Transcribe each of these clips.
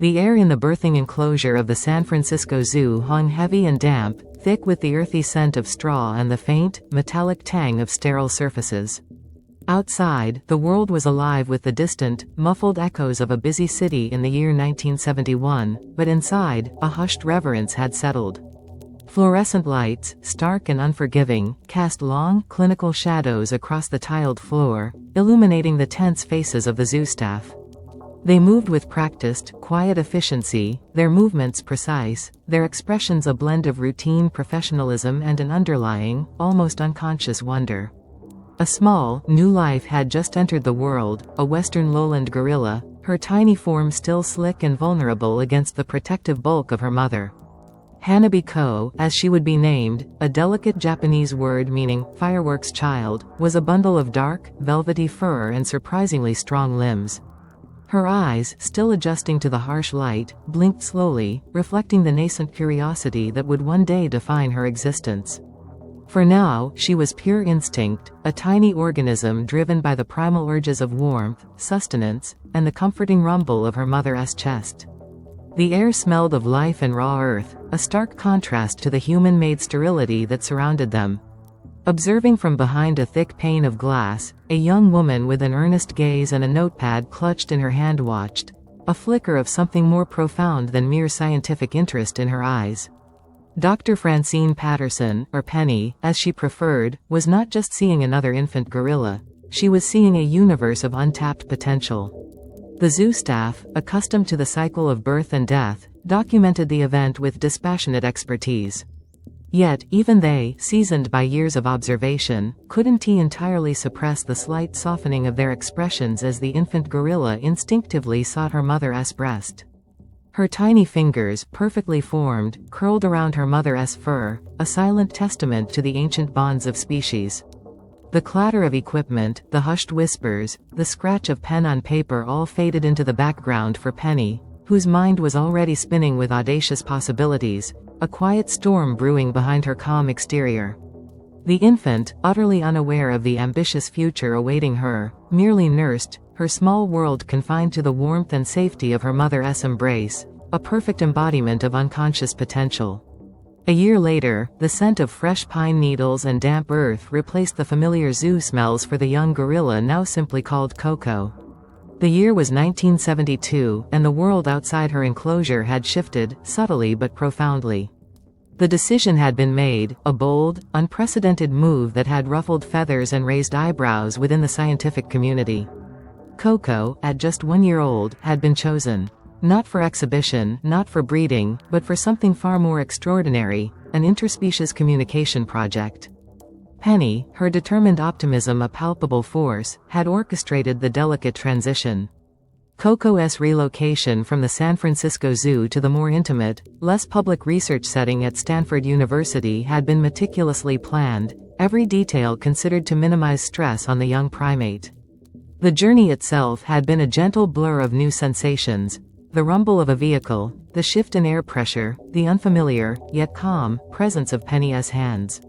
The air in the birthing enclosure of the San Francisco Zoo hung heavy and damp, thick with the earthy scent of straw and the faint, metallic tang of sterile surfaces. Outside, the world was alive with the distant, muffled echoes of a busy city in the year 1971, but inside, a hushed reverence had settled. Fluorescent lights, stark and unforgiving, cast long, clinical shadows across the tiled floor, illuminating the tense faces of the zoo staff. They moved with practiced, quiet efficiency, their movements precise, their expressions a blend of routine professionalism and an underlying, almost unconscious wonder. A small, new life had just entered the world, a western lowland gorilla, her tiny form still slick and vulnerable against the protective bulk of her mother. Hanabi-ko, as she would be named, a delicate Japanese word meaning fireworks child, was a bundle of dark, velvety fur and surprisingly strong limbs. Her eyes, still adjusting to the harsh light, blinked slowly, reflecting the nascent curiosity that would one day define her existence. For now, she was pure instinct, a tiny organism driven by the primal urges of warmth, sustenance, and the comforting rumble of her mother's chest. The air smelled of life and raw earth, a stark contrast to the human-made sterility that surrounded them. Observing from behind a thick pane of glass, a young woman with an earnest gaze and a notepad clutched in her hand watched, a flicker of something more profound than mere scientific interest in her eyes. Dr. Francine Patterson, or Penny, as she preferred, was not just seeing another infant gorilla. She was seeing a universe of untapped potential. The zoo staff, accustomed to the cycle of birth and death, documented the event with dispassionate expertise. Yet, even they, seasoned by years of observation, couldn't entirely suppress the slight softening of their expressions as the infant gorilla instinctively sought her mother's breast. Her tiny fingers, perfectly formed, curled around her mother's fur, a silent testament to the ancient bonds of species. The clatter of equipment, the hushed whispers, the scratch of pen on paper all faded into the background for Penny, whose mind was already spinning with audacious possibilities, a quiet storm brewing behind her calm exterior. The infant, utterly unaware of the ambitious future awaiting her, merely nursed, her small world confined to the warmth and safety of her mother's embrace, a perfect embodiment of unconscious potential. A year later, the scent of fresh pine needles and damp earth replaced the familiar zoo smells for the young gorilla now simply called Koko. The year was 1972, and the world outside her enclosure had shifted, subtly but profoundly. The decision had been made, a bold, unprecedented move that had ruffled feathers and raised eyebrows within the scientific community. Koko, at just 1 year old, had been chosen. Not for exhibition, not for breeding, but for something far more extraordinary, an interspecies communication project. Penny, her determined optimism a palpable force, had orchestrated the delicate transition. Koko's relocation from the San Francisco Zoo to the more intimate, less public research setting at Stanford University had been meticulously planned, every detail considered to minimize stress on the young primate. The journey itself had been a gentle blur of new sensations: the rumble of a vehicle, the shift in air pressure, the unfamiliar, yet calm, presence of Penny's hands.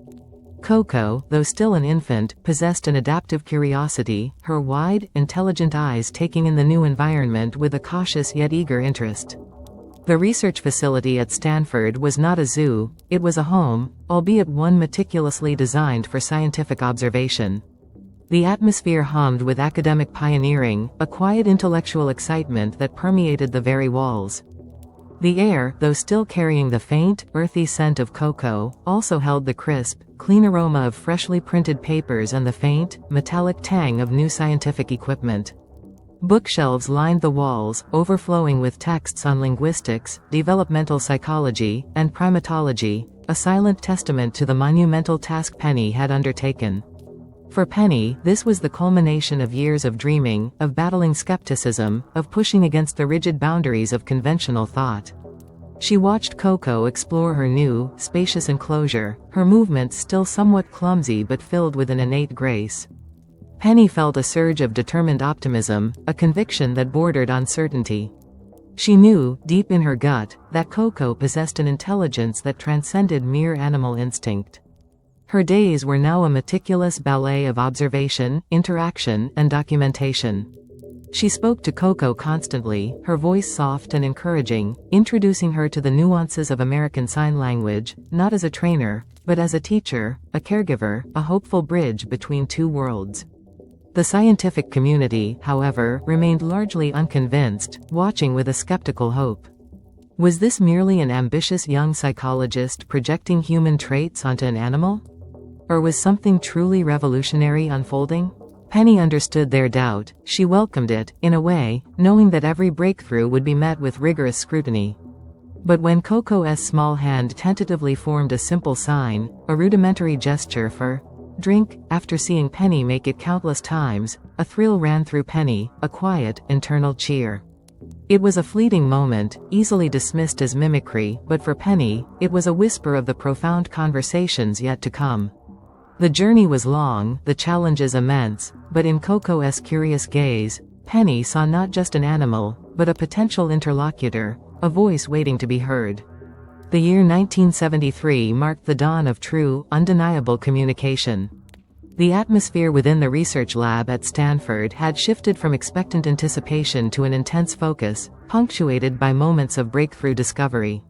Koko, though still an infant, possessed an adaptive curiosity, her wide, intelligent eyes taking in the new environment with a cautious yet eager interest. The research facility at Stanford was not a zoo, it was a home, albeit one meticulously designed for scientific observation. The atmosphere hummed with academic pioneering, a quiet intellectual excitement that permeated the very walls. The air, though still carrying the faint, earthy scent of Koko, also held the crisp, clean aroma of freshly printed papers and the faint, metallic tang of new scientific equipment. Bookshelves lined the walls, overflowing with texts on linguistics, developmental psychology, and primatology, a silent testament to the monumental task Penny had undertaken. For Penny, this was the culmination of years of dreaming, of battling skepticism, of pushing against the rigid boundaries of conventional thought. She watched Koko explore her new, spacious enclosure, her movements still somewhat clumsy but filled with an innate grace. Penny felt a surge of determined optimism, a conviction that bordered on certainty. She knew, deep in her gut, that Koko possessed an intelligence that transcended mere animal instinct. Her days were now a meticulous ballet of observation, interaction, and documentation. She spoke to Koko constantly, her voice soft and encouraging, introducing her to the nuances of American Sign Language, not as a trainer, but as a teacher, a caregiver, a hopeful bridge between two worlds. The scientific community, however, remained largely unconvinced, watching with a skeptical hope. Was this merely an ambitious young psychologist projecting human traits onto an animal? Or was something truly revolutionary unfolding? Penny understood their doubt. She welcomed it, in a way, knowing that every breakthrough would be met with rigorous scrutiny. But when Koko's small hand tentatively formed a simple sign, a rudimentary gesture for drink, after seeing Penny make it countless times, a thrill ran through Penny, a quiet, internal cheer. It was a fleeting moment, easily dismissed as mimicry, but for Penny, it was a whisper of the profound conversations yet to come. The journey was long, the challenges immense, but in Koko's curious gaze, Penny saw not just an animal, but a potential interlocutor, a voice waiting to be heard. The year 1973 marked the dawn of true, undeniable communication. The atmosphere within the research lab at Stanford had shifted from expectant anticipation to an intense focus, punctuated by moments of breakthrough discovery.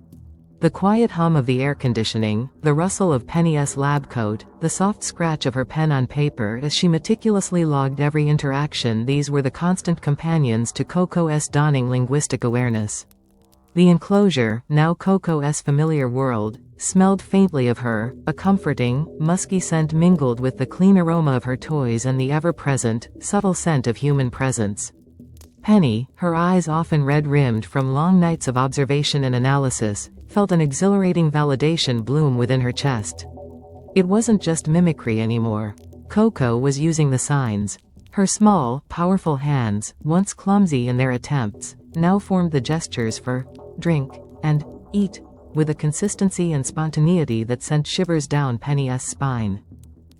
The quiet hum of the air conditioning, the rustle of Penny's lab coat, the soft scratch of her pen on paper as she meticulously logged every interaction, these were the constant companions to Koko's dawning linguistic awareness. The enclosure, now Koko's familiar world, smelled faintly of her, a comforting, musky scent mingled with the clean aroma of her toys and the ever-present, subtle scent of human presence. Penny, her eyes often red-rimmed from long nights of observation and analysis, felt an exhilarating validation bloom within her chest. It wasn't just mimicry anymore. Koko was using the signs. Her small, powerful hands, once clumsy in their attempts, now formed the gestures for drink and eat, with a consistency and spontaneity that sent shivers down Penny's spine.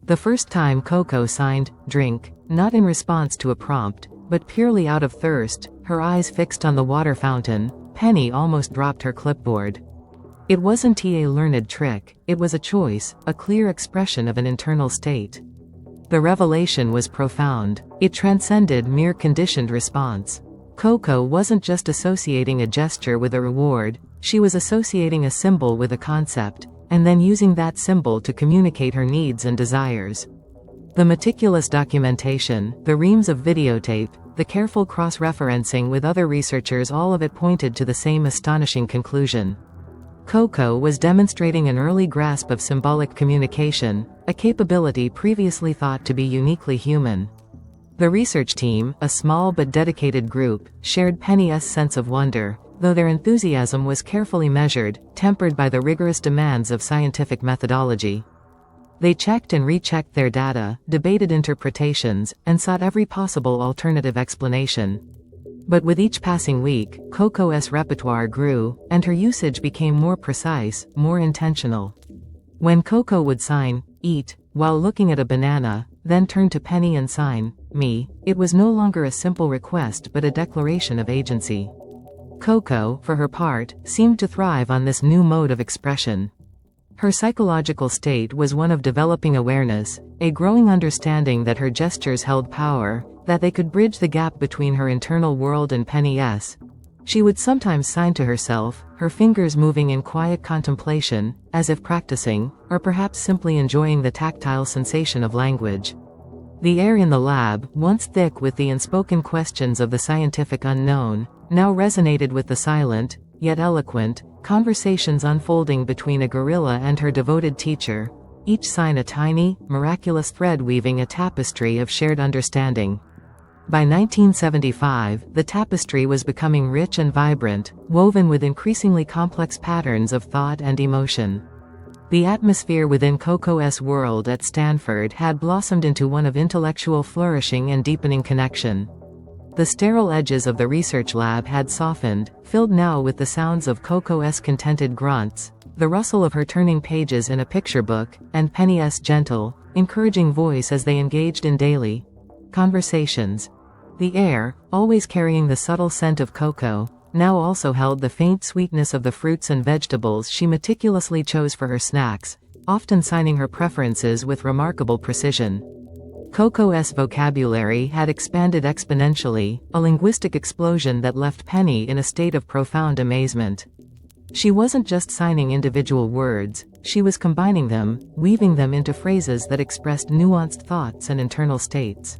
The first time Koko signed drink, not in response to a prompt, but purely out of thirst, her eyes fixed on the water fountain, Penny almost dropped her clipboard. It wasn't a learned trick, it was a choice, a clear expression of an internal state. The revelation was profound. It transcended mere conditioned response. Koko wasn't just associating a gesture with a reward, she was associating a symbol with a concept, and then using that symbol to communicate her needs and desires. The meticulous documentation, the reams of videotape, the careful cross-referencing with other researchers, all of it pointed to the same astonishing conclusion. Koko was demonstrating an early grasp of symbolic communication, a capability previously thought to be uniquely human. The research team, a small but dedicated group, shared Penny's sense of wonder, though their enthusiasm was carefully measured, tempered by the rigorous demands of scientific methodology. They checked and rechecked their data, debated interpretations, and sought every possible alternative explanation. But with each passing week, Koko's repertoire grew, and her usage became more precise, more intentional. When Koko would sign, eat, while looking at a banana, then turn to Penny and sign, me, it was no longer a simple request but a declaration of agency. Koko, for her part, seemed to thrive on this new mode of expression. Her psychological state was one of developing awareness, a growing understanding that her gestures held power, that they could bridge the gap between her internal world and Penny's. She would sometimes sign to herself, her fingers moving in quiet contemplation, as if practicing, or perhaps simply enjoying the tactile sensation of language. The air in the lab, once thick with the unspoken questions of the scientific unknown, now resonated with the silent, yet eloquent, conversations unfolding between a gorilla and her devoted teacher, each sign a tiny, miraculous thread weaving a tapestry of shared understanding. By 1975, the tapestry was becoming rich and vibrant, woven with increasingly complex patterns of thought and emotion. The atmosphere within Koko's world at Stanford had blossomed into one of intellectual flourishing and deepening connection. The sterile edges of the research lab had softened, filled now with the sounds of Koko's contented grunts, the rustle of her turning pages in a picture book, and Penny's gentle, encouraging voice as they engaged in daily conversations. The air, always carrying the subtle scent of Koko, now also held the faint sweetness of the fruits and vegetables she meticulously chose for her snacks, often signing her preferences with remarkable precision. Koko's vocabulary had expanded exponentially, a linguistic explosion that left Penny in a state of profound amazement. She wasn't just signing individual words, she was combining them, weaving them into phrases that expressed nuanced thoughts and internal states.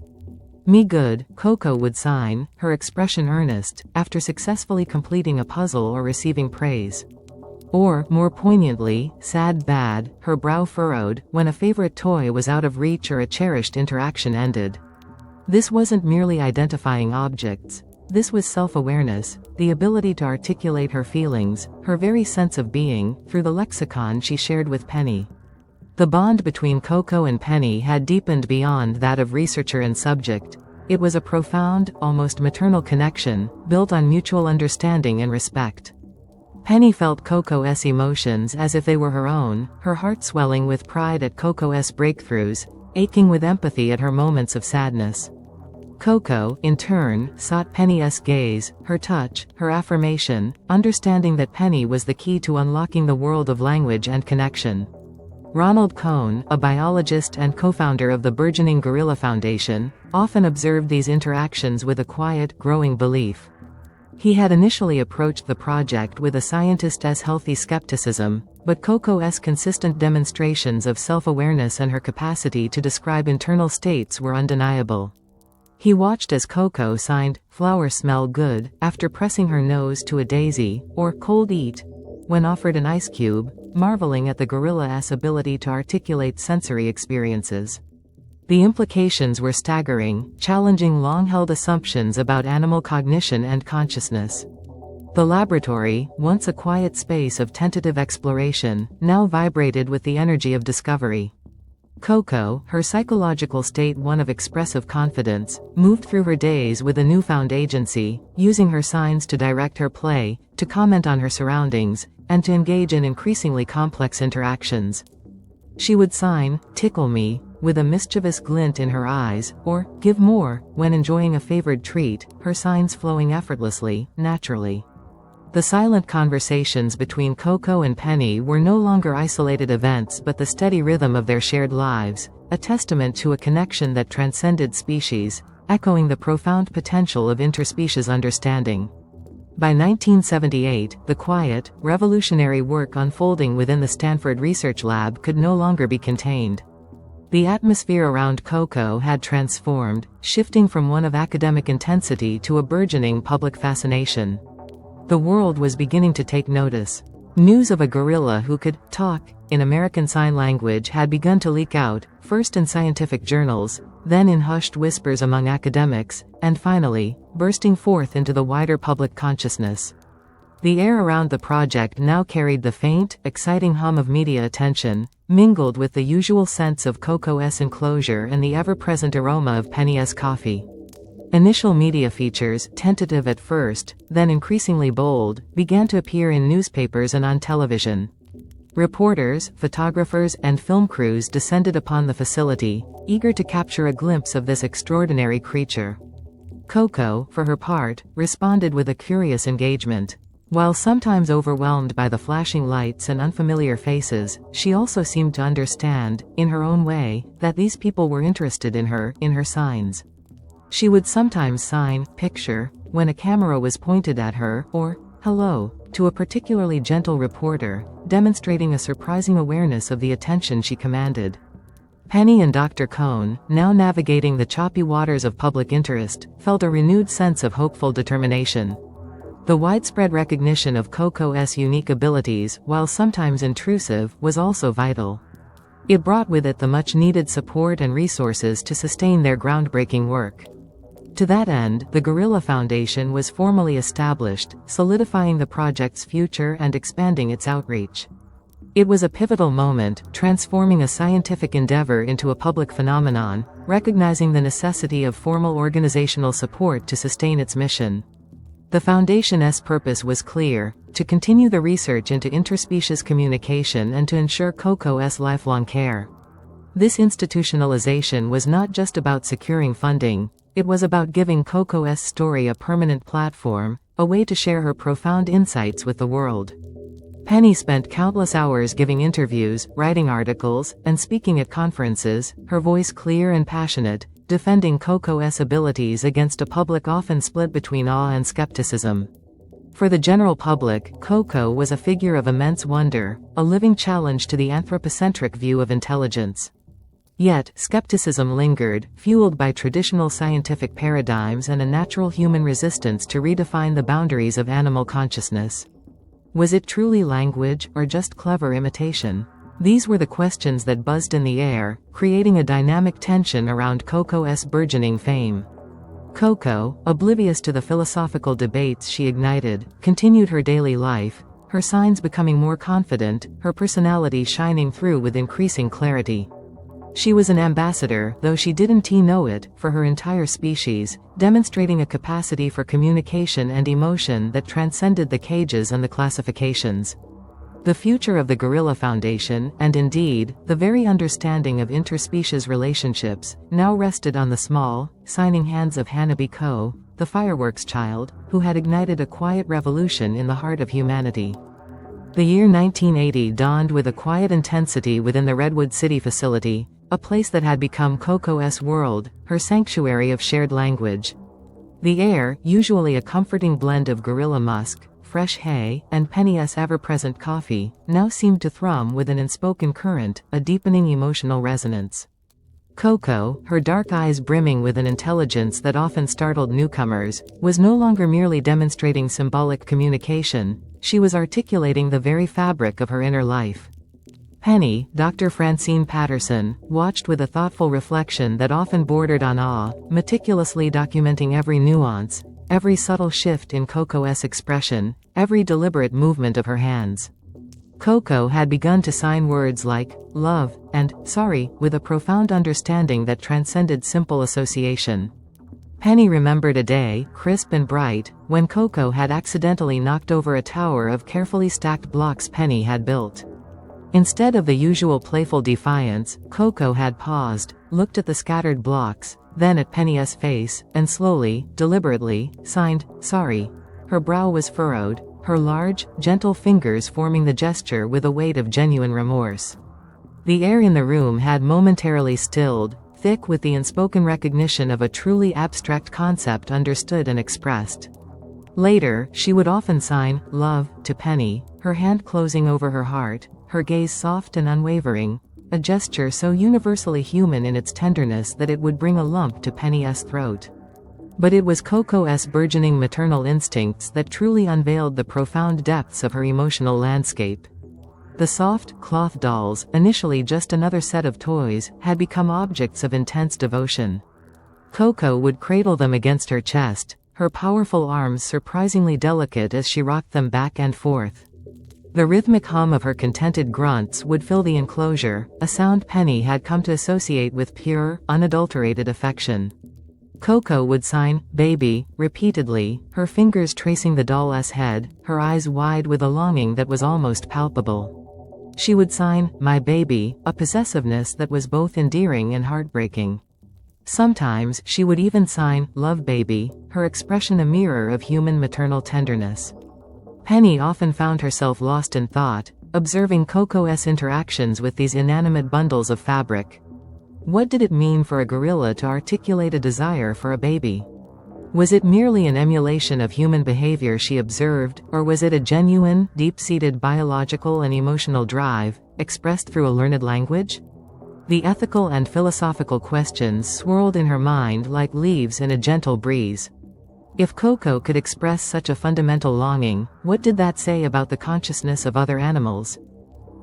"Me good," Koko would sign, her expression earnest, after successfully completing a puzzle or receiving praise. Or, more poignantly, "sad bad," her brow furrowed, when a favorite toy was out of reach or a cherished interaction ended. This wasn't merely identifying objects. This was self-awareness, the ability to articulate her feelings, her very sense of being, through the lexicon she shared with Penny. The bond between Koko and Penny had deepened beyond that of researcher and subject. It was a profound, almost maternal connection, built on mutual understanding and respect. Penny felt Koko's emotions as if they were her own, her heart swelling with pride at Koko's breakthroughs, aching with empathy at her moments of sadness. Koko, in turn, sought Penny's gaze, her touch, her affirmation, understanding that Penny was the key to unlocking the world of language and connection. Ronald Cohn, a biologist and co-founder of the burgeoning Gorilla Foundation, often observed these interactions with a quiet, growing belief. He had initially approached the project with a scientist's healthy skepticism, but Koko's consistent demonstrations of self-awareness and her capacity to describe internal states were undeniable. He watched as Koko signed, "flower smell good," after pressing her nose to a daisy, or "cold eat," when offered an ice cube, marveling at the gorilla's ability to articulate sensory experiences. The implications were staggering, challenging long-held assumptions about animal cognition and consciousness. The laboratory, once a quiet space of tentative exploration, now vibrated with the energy of discovery. Koko, her psychological state one of expressive confidence, moved through her days with a newfound agency, using her signs to direct her play, to comment on her surroundings, and to engage in increasingly complex interactions. She would sign, "tickle me," with a mischievous glint in her eyes, or "give more," when enjoying a favored treat, her signs flowing effortlessly, naturally. The silent conversations between Koko and Penny were no longer isolated events but the steady rhythm of their shared lives, a testament to a connection that transcended species, echoing the profound potential of interspecies understanding. By 1978, the quiet, revolutionary work unfolding within the Stanford Research Lab could no longer be contained. The atmosphere around Koko had transformed, shifting from one of academic intensity to a burgeoning public fascination. The world was beginning to take notice. News of a gorilla who could talk in American Sign Language had begun to leak out, first in scientific journals, then in hushed whispers among academics, and finally, bursting forth into the wider public consciousness. The air around the project now carried the faint, exciting hum of media attention, mingled with the usual sense of Koko's enclosure and the ever-present aroma of Penny's coffee. Initial media features, tentative at first, then increasingly bold, began to appear in newspapers and on television. Reporters, photographers, and film crews descended upon the facility, eager to capture a glimpse of this extraordinary creature. Koko, for her part, responded with a curious engagement. While sometimes overwhelmed by the flashing lights and unfamiliar faces, she also seemed to understand, in her own way, that these people were interested in her signs. She would sometimes sign, "picture," when a camera was pointed at her, or "hello," to a particularly gentle reporter, demonstrating a surprising awareness of the attention she commanded. Penny and Dr. Cohn, now navigating the choppy waters of public interest, felt a renewed sense of hopeful determination. The widespread recognition of Koko's unique abilities, while sometimes intrusive, was also vital. It brought with it the much-needed support and resources to sustain their groundbreaking work. To that end, the Gorilla Foundation was formally established, solidifying the project's future and expanding its outreach. It was a pivotal moment, transforming a scientific endeavor into a public phenomenon, recognizing the necessity of formal organizational support to sustain its mission. The Foundation's purpose was clear: to continue the research into interspecies communication and to ensure Koko's lifelong care. This institutionalization was not just about securing funding, it was about giving Koko's story a permanent platform, a way to share her profound insights with the world. Penny spent countless hours giving interviews, writing articles, and speaking at conferences, her voice clear and passionate, defending Koko's abilities against a public often split between awe and skepticism. For the general public, Koko was a figure of immense wonder, a living challenge to the anthropocentric view of intelligence. Yet, skepticism lingered, fueled by traditional scientific paradigms and a natural human resistance to redefine the boundaries of animal consciousness. Was it truly language, or just clever imitation? These were the questions that buzzed in the air, creating a dynamic tension around Koko's burgeoning fame. Koko, oblivious to the philosophical debates she ignited, continued her daily life, her signs becoming more confident, her personality shining through with increasing clarity. She was an ambassador, though she didn't know it, for her entire species, demonstrating a capacity for communication and emotion that transcended the cages and the classifications. The future of the Gorilla Foundation, and indeed, the very understanding of interspecies relationships, now rested on the small, signing hands of Hanabi Ko, the fireworks child, who had ignited a quiet revolution in the heart of humanity. The year 1980 dawned with a quiet intensity within the Redwood City facility, a place that had become Koko's world, her sanctuary of shared language. The air, usually a comforting blend of gorilla musk, fresh hay, and Penny's ever-present coffee, now seemed to thrum with an unspoken current, a deepening emotional resonance. Koko, her dark eyes brimming with an intelligence that often startled newcomers, was no longer merely demonstrating symbolic communication, she was articulating the very fabric of her inner life. Penny, Dr. Francine Patterson, watched with a thoughtful reflection that often bordered on awe, meticulously documenting every nuance, every subtle shift in Koko's expression, every deliberate movement of her hands. Koko had begun to sign words like love and sorry with a profound understanding that transcended simple association. Penny remembered a day, crisp and bright, when Koko had accidentally knocked over a tower of carefully stacked blocks Penny had built. Instead of the usual playful defiance, Koko had paused, looked at the scattered blocks, then at Penny's face, and slowly, deliberately, signed, sorry. Her brow was furrowed, her large, gentle fingers forming the gesture with a weight of genuine remorse. The air in the room had momentarily stilled, thick with the unspoken recognition of a truly abstract concept understood and expressed. Later, she would often sign, love, to Penny, her hand closing over her heart, her gaze soft and unwavering, a gesture so universally human in its tenderness that it would bring a lump to Penny's throat. But it was Koko's burgeoning maternal instincts that truly unveiled the profound depths of her emotional landscape. The soft, cloth dolls, initially just another set of toys, had become objects of intense devotion. Koko would cradle them against her chest, her powerful arms surprisingly delicate as she rocked them back and forth. The rhythmic hum of her contented grunts would fill the enclosure, a sound Penny had come to associate with pure, unadulterated affection. Koko would sign, baby, repeatedly, her fingers tracing the doll's head, her eyes wide with a longing that was almost palpable. She would sign, my baby, a possessiveness that was both endearing and heartbreaking. Sometimes she would even sign, love baby, her expression a mirror of human maternal tenderness. Penny often found herself lost in thought, observing Koko's interactions with these inanimate bundles of fabric. What did it mean for a gorilla to articulate a desire for a baby? Was it merely an emulation of human behavior she observed, or was it a genuine, deep-seated biological and emotional drive, expressed through a learned language? The ethical and philosophical questions swirled in her mind like leaves in a gentle breeze. If Koko could express such a fundamental longing, what did that say about the consciousness of other animals?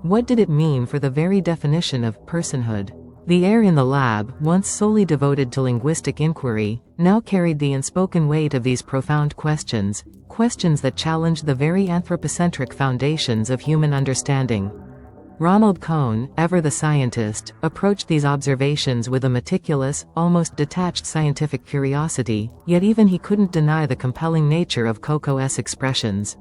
What did it mean for the very definition of personhood? The air in the lab, once solely devoted to linguistic inquiry, now carried the unspoken weight of these profound questions, questions that challenged the very anthropocentric foundations of human understanding. Ronald Cohn, ever the scientist, approached these observations with a meticulous, almost detached scientific curiosity, yet even he couldn't deny the compelling nature of Koko's expressions.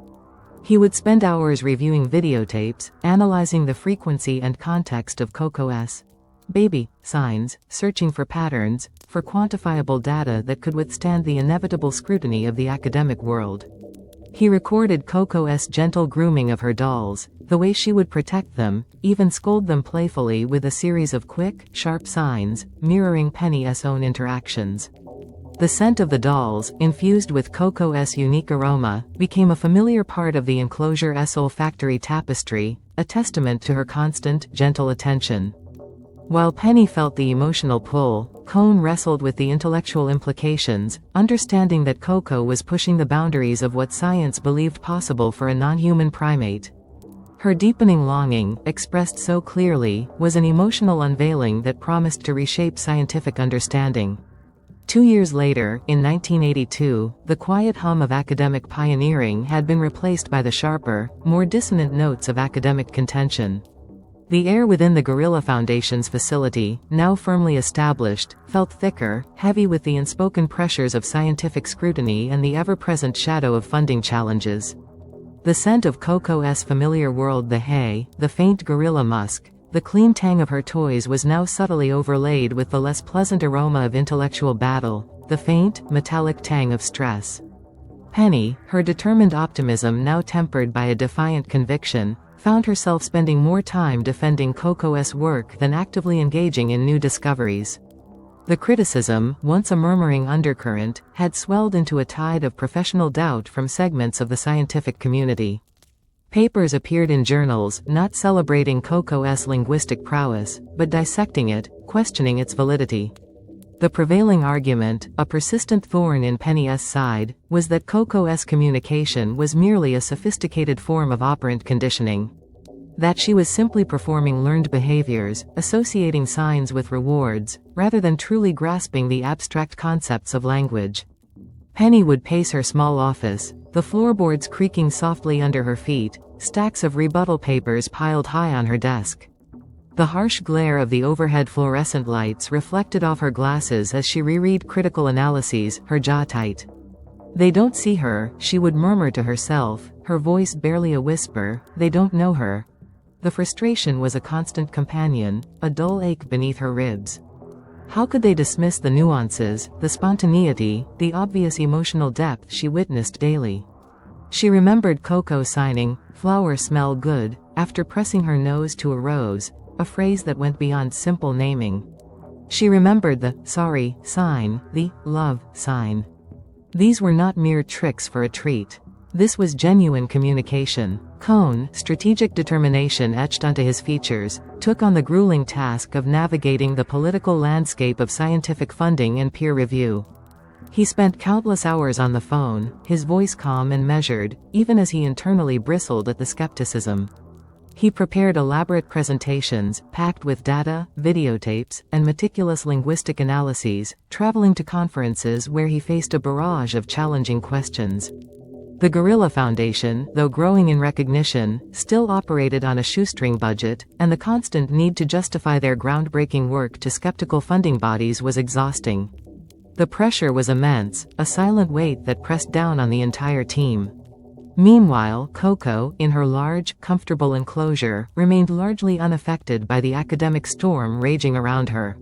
He would spend hours reviewing videotapes, analyzing the frequency and context of Koko's baby signs, searching for patterns, for quantifiable data that could withstand the inevitable scrutiny of the academic world. He recorded Koko's gentle grooming of her dolls, the way she would protect them, even scold them playfully with a series of quick, sharp signs, mirroring Penny's own interactions. The scent of the dolls, infused with Koko's unique aroma, became a familiar part of the enclosure's olfactory tapestry, a testament to her constant, gentle attention. While Penny felt the emotional pull, Cohn wrestled with the intellectual implications, understanding that Koko was pushing the boundaries of what science believed possible for a non-human primate. Her deepening longing, expressed so clearly, was an emotional unveiling that promised to reshape scientific understanding. 2 years later, in 1982, the quiet hum of academic pioneering had been replaced by the sharper, more dissonant notes of academic contention. The air within the Gorilla Foundation's facility, now firmly established, felt thicker, heavy with the unspoken pressures of scientific scrutiny and the ever-present shadow of funding challenges. The scent of Koko's familiar world, the hay, the faint gorilla musk, the clean tang of her toys was now subtly overlaid with the less pleasant aroma of intellectual battle, the faint, metallic tang of stress. Penny, her determined optimism now tempered by a defiant conviction, found herself spending more time defending Koko's work than actively engaging in new discoveries. The criticism, once a murmuring undercurrent, had swelled into a tide of professional doubt from segments of the scientific community. Papers appeared in journals, not celebrating Koko's linguistic prowess, but dissecting it, questioning its validity. The prevailing argument, a persistent thorn in Penny's side, was that Koko's communication was merely a sophisticated form of operant conditioning. That she was simply performing learned behaviors, associating signs with rewards, rather than truly grasping the abstract concepts of language. Penny would pace her small office, the floorboards creaking softly under her feet, stacks of rebuttal papers piled high on her desk. The harsh glare of the overhead fluorescent lights reflected off her glasses as she reread critical analyses, her jaw tight. "They don't see her," she would murmur to herself, her voice barely a whisper, "they don't know her." The frustration was a constant companion, a dull ache beneath her ribs. How could they dismiss the nuances, the spontaneity, the obvious emotional depth she witnessed daily? She remembered Koko signing, "Flowers smell good," after pressing her nose to a rose, a phrase that went beyond simple naming. She remembered the "sorry" sign, the "love" sign. These were not mere tricks for a treat. This was genuine communication. Cohn, strategic determination etched onto his features, took on the grueling task of navigating the political landscape of scientific funding and peer review. He spent countless hours on the phone, his voice calm and measured, even as he internally bristled at the skepticism. He prepared elaborate presentations, packed with data, videotapes, and meticulous linguistic analyses, traveling to conferences where he faced a barrage of challenging questions. The Gorilla Foundation, though growing in recognition, still operated on a shoestring budget, and the constant need to justify their groundbreaking work to skeptical funding bodies was exhausting. The pressure was immense, a silent weight that pressed down on the entire team. Meanwhile, Koko, in her large, comfortable enclosure, remained largely unaffected by the academic storm raging around her.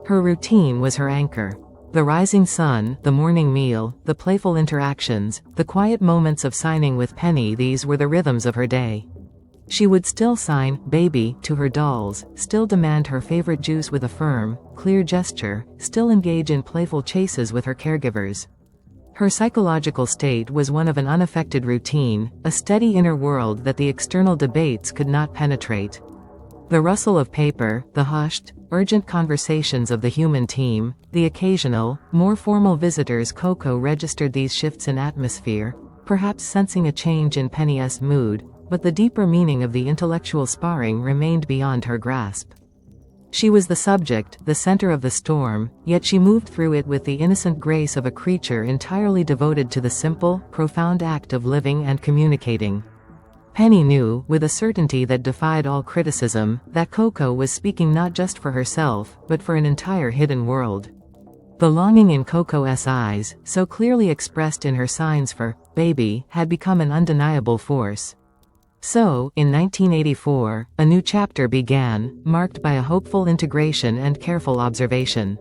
Her routine was her anchor. The rising sun, the morning meal, the playful interactions, the quiet moments of signing with Penny, these were the rhythms of her day. She would still sign, "baby," to her dolls, still demand her favorite juice with a firm, clear gesture, still engage in playful chases with her caregivers. Her psychological state was one of an unaffected routine, a steady inner world that the external debates could not penetrate. The rustle of paper, the hushed, urgent conversations of the human team, the occasional, more formal visitors. Koko registered these shifts in atmosphere, perhaps sensing a change in Penny's mood, but the deeper meaning of the intellectual sparring remained beyond her grasp. She was the subject, the center of the storm, yet she moved through it with the innocent grace of a creature entirely devoted to the simple, profound act of living and communicating. Penny knew, with a certainty that defied all criticism, that Koko was speaking not just for herself, but for an entire hidden world. The longing in Koko's eyes, so clearly expressed in her signs for "baby," had become an undeniable force. So, in 1984, a new chapter began, marked by a hopeful integration and careful observation.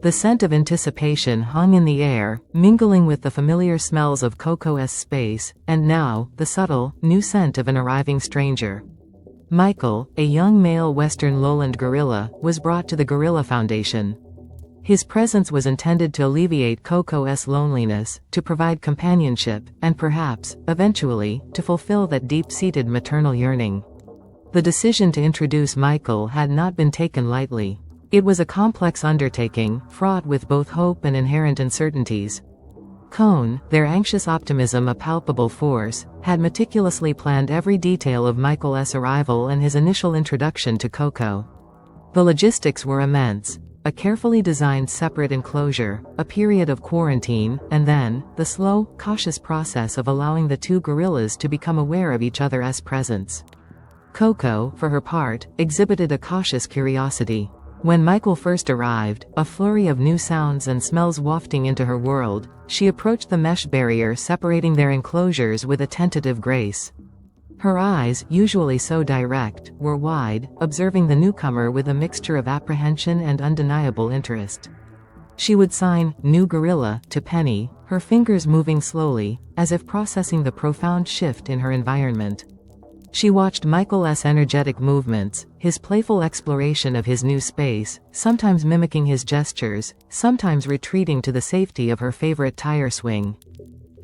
The scent of anticipation hung in the air, mingling with the familiar smells of Koko's space, and now, the subtle, new scent of an arriving stranger. Michael, a young male Western lowland gorilla, was brought to the Gorilla Foundation. His presence was intended to alleviate Koko's loneliness, to provide companionship, and perhaps, eventually, to fulfill that deep-seated maternal yearning. The decision to introduce Michael had not been taken lightly. It was a complex undertaking, fraught with both hope and inherent uncertainties. Cohn, their anxious optimism a palpable force, had meticulously planned every detail of Michael's arrival and his initial introduction to Koko. The logistics were immense. A carefully designed separate enclosure, a period of quarantine, and then, the slow, cautious process of allowing the two gorillas to become aware of each other's presence. Koko, for her part, exhibited a cautious curiosity. When Michael first arrived, a flurry of new sounds and smells wafting into her world, she approached the mesh barrier separating their enclosures with a tentative grace. Her eyes, usually so direct, were wide, observing the newcomer with a mixture of apprehension and undeniable interest. She would sign, "New Gorilla," to Penny, her fingers moving slowly, as if processing the profound shift in her environment. She watched Michael's energetic movements, his playful exploration of his new space, sometimes mimicking his gestures, sometimes retreating to the safety of her favorite tire swing.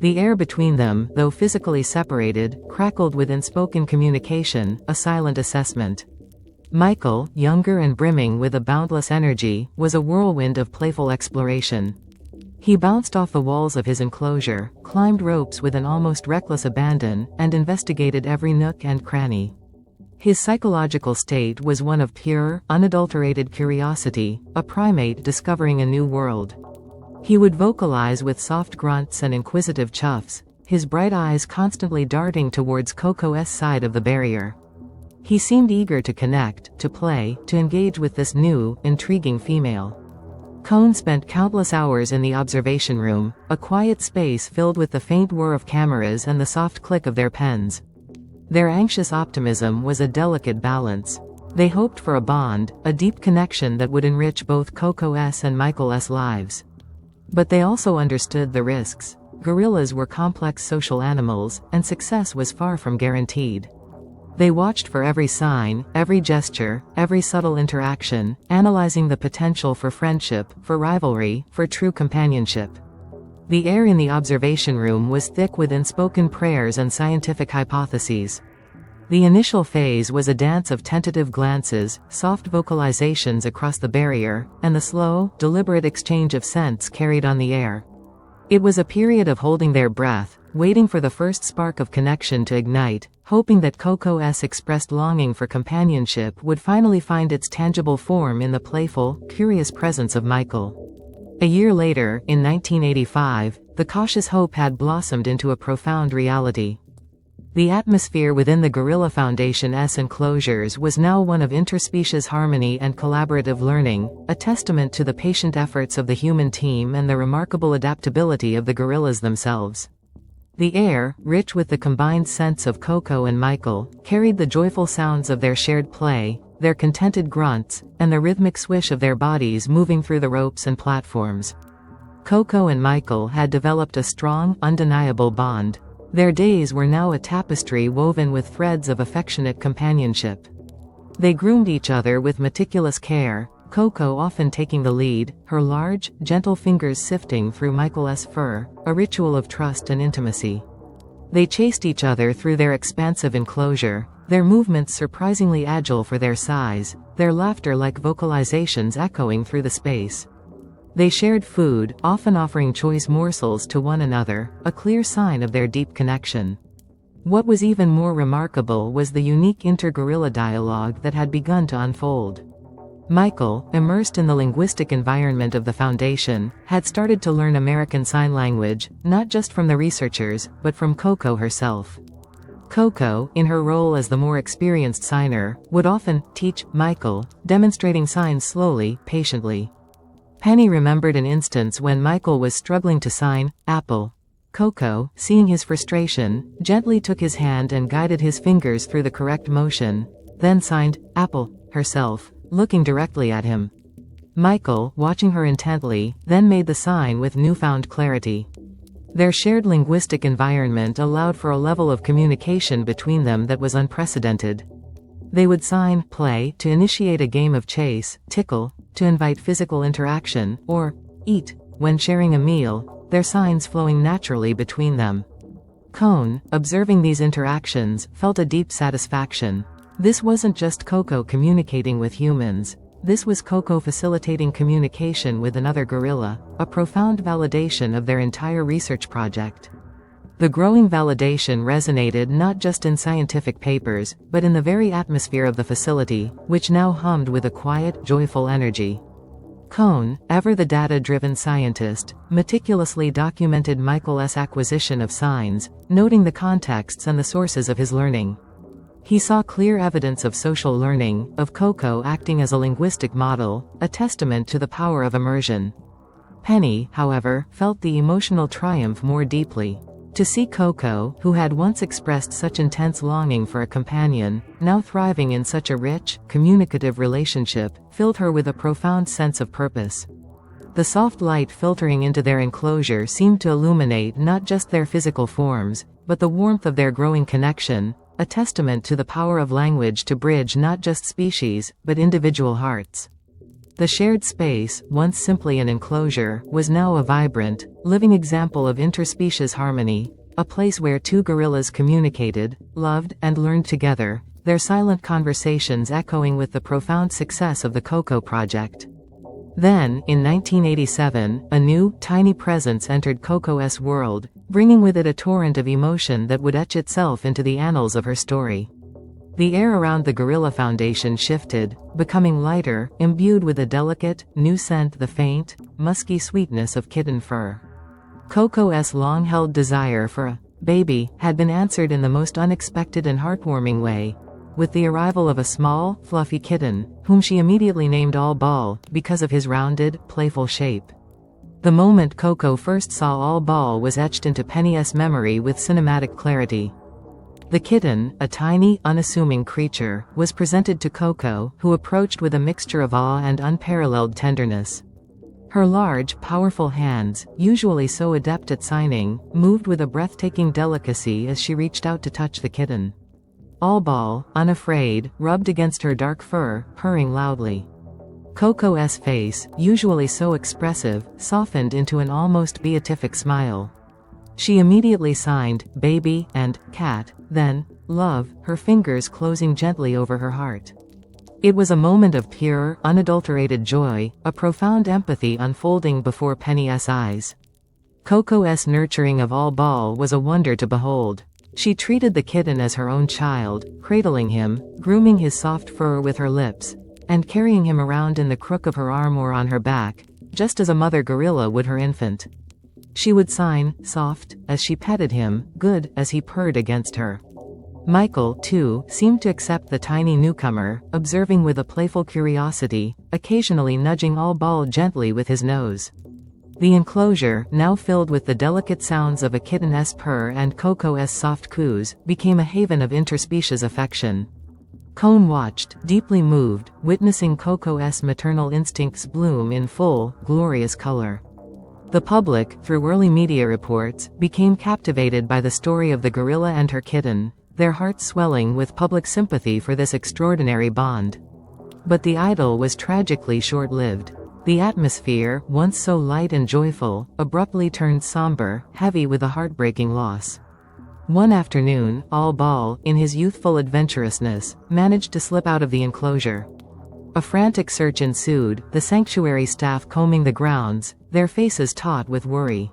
The air between them, though physically separated, crackled with unspoken communication, a silent assessment. Michael, younger and brimming with a boundless energy, was a whirlwind of playful exploration. He bounced off the walls of his enclosure, climbed ropes with an almost reckless abandon, and investigated every nook and cranny. His psychological state was one of pure, unadulterated curiosity, a primate discovering a new world. He would vocalize with soft grunts and inquisitive chuffs, his bright eyes constantly darting towards Koko's side of the barrier. He seemed eager to connect, to play, to engage with this new, intriguing female. Cohn spent countless hours in the observation room, a quiet space filled with the faint whir of cameras and the soft click of their pens. Their anxious optimism was a delicate balance. They hoped for a bond, a deep connection that would enrich both Koko's and Michael's lives. But they also understood the risks. Gorillas were complex social animals, and success was far from guaranteed. They watched for every sign, every gesture, every subtle interaction, analyzing the potential for friendship, for rivalry, for true companionship. The air in the observation room was thick with unspoken prayers and scientific hypotheses. The initial phase was a dance of tentative glances, soft vocalizations across the barrier, and the slow, deliberate exchange of scents carried on the air. It was a period of holding their breath, waiting for the first spark of connection to ignite, hoping that Koko's expressed longing for companionship would finally find its tangible form in the playful, curious presence of Michael. A year later, in 1985, the cautious hope had blossomed into a profound reality. The atmosphere within the Gorilla Foundation's enclosures was now one of interspecies harmony and collaborative learning, a testament to the patient efforts of the human team and the remarkable adaptability of the gorillas themselves. The air, rich with the combined scents of Koko and Michael, carried the joyful sounds of their shared play, their contented grunts, and the rhythmic swish of their bodies moving through the ropes and platforms. Koko and Michael had developed a strong, undeniable bond. Their days were now a tapestry woven with threads of affectionate companionship. They groomed each other with meticulous care, Koko often taking the lead, her large, gentle fingers sifting through Michael's fur, a ritual of trust and intimacy. They chased each other through their expansive enclosure, their movements surprisingly agile for their size, their laughter like vocalizations echoing through the space. They shared food, often offering choice morsels to one another, a clear sign of their deep connection. What was even more remarkable was the unique intergorilla dialogue that had begun to unfold. Michael, immersed in the linguistic environment of the Foundation, had started to learn American Sign Language, not just from the researchers, but from Koko herself. Koko, in her role as the more experienced signer, would often teach Michael, demonstrating signs slowly, patiently. Penny remembered an instance when Michael was struggling to sign apple. Koko, seeing his frustration, gently took his hand and guided his fingers through the correct motion, then signed apple herself, looking directly at him. Michael, watching her intently, then made the sign with newfound clarity. Their shared linguistic environment allowed for a level of communication between them that was unprecedented. They would sign, play, to initiate a game of chase, tickle, to invite physical interaction, or eat, when sharing a meal, their signs flowing naturally between them. Cohn, observing these interactions, felt a deep satisfaction. This wasn't just Koko communicating with humans. This was Koko facilitating communication with another gorilla, a profound validation of their entire research project. The growing validation resonated not just in scientific papers, but in the very atmosphere of the facility, which now hummed with a quiet, joyful energy. Cohn, ever the data-driven scientist, meticulously documented Michael's acquisition of signs, noting the contexts and the sources of his learning. He saw clear evidence of social learning, of Koko acting as a linguistic model, a testament to the power of immersion. Penny, however, felt the emotional triumph more deeply. To see Koko, who had once expressed such intense longing for a companion, now thriving in such a rich, communicative relationship, filled her with a profound sense of purpose. The soft light filtering into their enclosure seemed to illuminate not just their physical forms, but the warmth of their growing connection, a testament to the power of language to bridge not just species, but individual hearts. The shared space, once simply an enclosure, was now a vibrant, living example of interspecies harmony, a place where two gorillas communicated, loved, and learned together, their silent conversations echoing with the profound success of the Koko project. Then, in 1987, a new, tiny presence entered Koko's world, bringing with it a torrent of emotion that would etch itself into the annals of her story. The air around the Gorilla Foundation shifted, becoming lighter, imbued with a delicate, new scent, the faint, musky sweetness of kitten fur. Koko's long-held desire for a baby had been answered in the most unexpected and heartwarming way, with the arrival of a small, fluffy kitten, whom she immediately named All Ball, because of his rounded, playful shape. The moment Koko first saw All Ball was etched into Penny's memory with cinematic clarity. The kitten, a tiny, unassuming creature, was presented to Koko, who approached with a mixture of awe and unparalleled tenderness. Her large, powerful hands, usually so adept at signing, moved with a breathtaking delicacy as she reached out to touch the kitten. All Ball, unafraid, rubbed against her dark fur, purring loudly. Koko's face, usually so expressive, softened into an almost beatific smile. She immediately signed, baby, and cat, then, love, her fingers closing gently over her heart. It was a moment of pure, unadulterated joy, a profound empathy unfolding before Penny's eyes. Koko's nurturing of All Ball was a wonder to behold. She treated the kitten as her own child, cradling him, grooming his soft fur with her lips, and carrying him around in the crook of her arm or on her back, just as a mother gorilla would her infant. She would sign, soft, as she petted him, good, as he purred against her. Michael, too, seemed to accept the tiny newcomer, observing with a playful curiosity, occasionally nudging All Ball gently with his nose. The enclosure, now filled with the delicate sounds of a kitten's purr and Koko's soft coos, became a haven of interspecies affection. Cohn watched, deeply moved, witnessing Koko's maternal instincts bloom in full, glorious color. The public, through early media reports, became captivated by the story of the gorilla and her kitten, their hearts swelling with public sympathy for this extraordinary bond. But the idyll was tragically short-lived. The atmosphere, once so light and joyful, abruptly turned somber, heavy with a heartbreaking loss. One afternoon, All Ball, in his youthful adventurousness, managed to slip out of the enclosure. A frantic search ensued, the sanctuary staff combing the grounds, their faces taut with worry.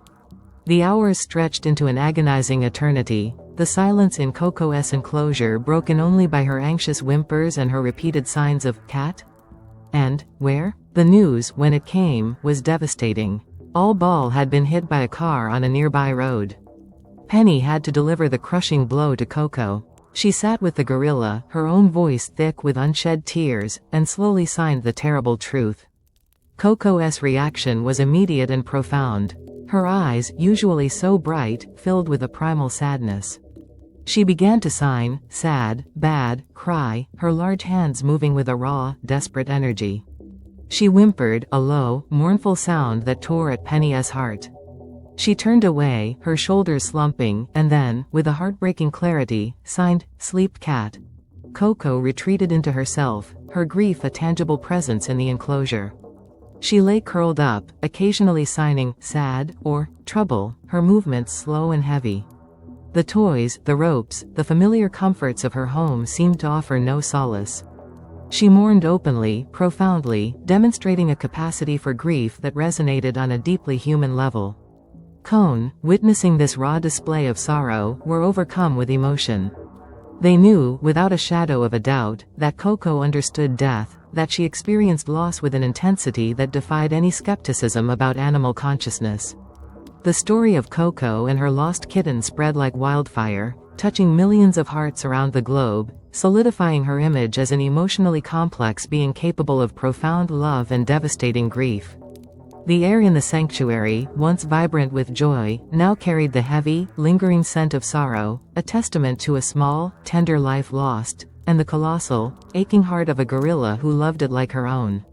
The hours stretched into an agonizing eternity, the silence in Koko's enclosure broken only by her anxious whimpers and her repeated signs of cat? And where? The news, when it came, was devastating. All Ball had been hit by a car on a nearby road. Penny had to deliver the crushing blow to Koko. She sat with the gorilla, her own voice thick with unshed tears, and slowly signed the terrible truth. Koko's reaction was immediate and profound. Her eyes, usually so bright, filled with a primal sadness. She began to sign, sad, bad, cry, her large hands moving with a raw, desperate energy. She whimpered, a low, mournful sound that tore at Penny's heart. She turned away, her shoulders slumping, and then, with a heartbreaking clarity, signed, "Sleep, cat." Koko retreated into herself, her grief a tangible presence in the enclosure. She lay curled up, occasionally signing, sad, or, trouble, her movements slow and heavy. The toys, the ropes, the familiar comforts of her home seemed to offer no solace. She mourned openly, profoundly, demonstrating a capacity for grief that resonated on a deeply human level. Cohn, witnessing this raw display of sorrow, were overcome with emotion. They knew, without a shadow of a doubt, that Koko understood death, that she experienced loss with an intensity that defied any skepticism about animal consciousness. The story of Koko and her lost kitten spread like wildfire, touching millions of hearts around the globe, solidifying her image as an emotionally complex being capable of profound love and devastating grief. The air in the sanctuary, once vibrant with joy, now carried the heavy, lingering scent of sorrow, a testament to a small, tender life lost, and the colossal, aching heart of a gorilla who loved it like her own.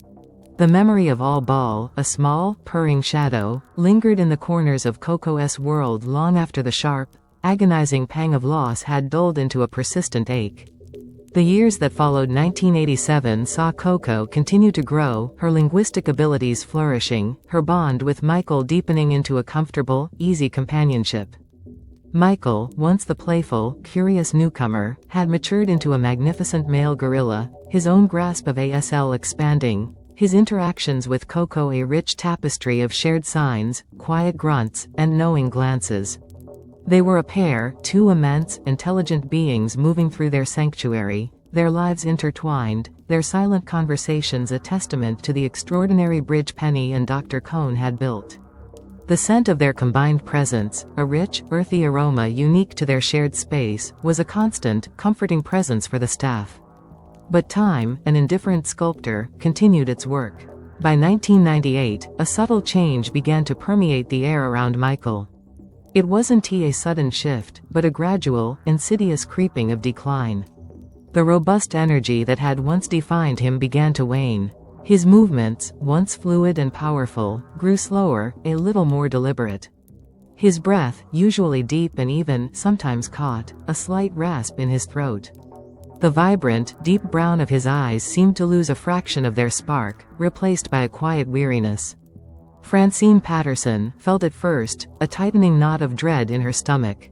The memory of All Ball, a small, purring shadow, lingered in the corners of Koko's world long after the sharp, agonizing pang of loss had dulled into a persistent ache. The years that followed 1987 saw Koko continue to grow, her linguistic abilities flourishing, her bond with Michael deepening into a comfortable, easy companionship. Michael, once the playful, curious newcomer, had matured into a magnificent male gorilla, his own grasp of ASL expanding, his interactions with Koko a rich tapestry of shared signs, quiet grunts, and knowing glances. They were a pair, two immense, intelligent beings moving through their sanctuary, their lives intertwined, their silent conversations a testament to the extraordinary bridge Penny and Dr. Cohn had built. The scent of their combined presence, a rich, earthy aroma unique to their shared space, was a constant, comforting presence for the staff. But time, an indifferent sculptor, continued its work. By 1998, a subtle change began to permeate the air around Michael. It wasn't a sudden shift, but a gradual, insidious creeping of decline. The robust energy that had once defined him began to wane. His movements, once fluid and powerful, grew slower, a little more deliberate. His breath, usually deep and even, sometimes caught, a slight rasp in his throat. The vibrant, deep brown of his eyes seemed to lose a fraction of their spark, replaced by a quiet weariness. Francine Patterson felt at first, a tightening knot of dread in her stomach.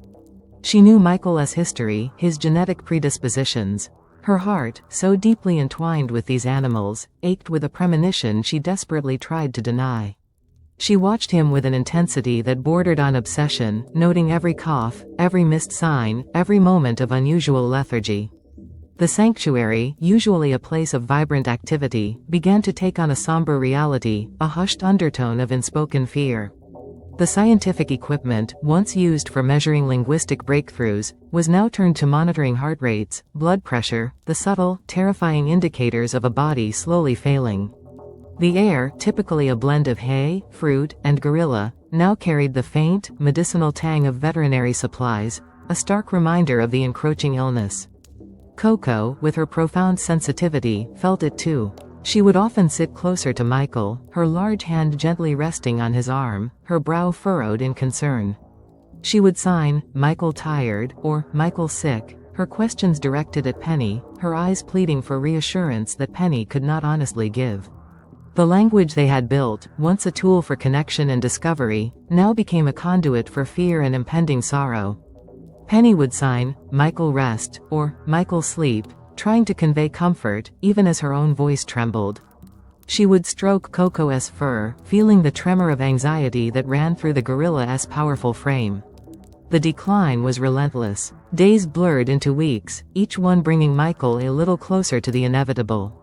She knew Michael's history, his genetic predispositions. Her heart, so deeply entwined with these animals, ached with a premonition she desperately tried to deny. She watched him with an intensity that bordered on obsession, noting every cough, every missed sign, every moment of unusual lethargy. The sanctuary, usually a place of vibrant activity, began to take on a somber reality, a hushed undertone of unspoken fear. The scientific equipment, once used for measuring linguistic breakthroughs, was now turned to monitoring heart rates, blood pressure, the subtle, terrifying indicators of a body slowly failing. The air, typically a blend of hay, fruit, and gorilla, now carried the faint, medicinal tang of veterinary supplies, a stark reminder of the encroaching illness. Koko, with her profound sensitivity, felt it too. She would often sit closer to Michael, her large hand gently resting on his arm, her brow furrowed in concern. She would sign, "Michael tired," or "Michael sick," her questions directed at Penny, her eyes pleading for reassurance that Penny could not honestly give. The language they had built, once a tool for connection and discovery, now became a conduit for fear and impending sorrow. Penny would sign, "Michael rest," or "Michael sleep," trying to convey comfort, even as her own voice trembled. She would stroke Koko's fur, feeling the tremor of anxiety that ran through the gorilla's powerful frame. The decline was relentless. Days blurred into weeks, each one bringing Michael a little closer to the inevitable.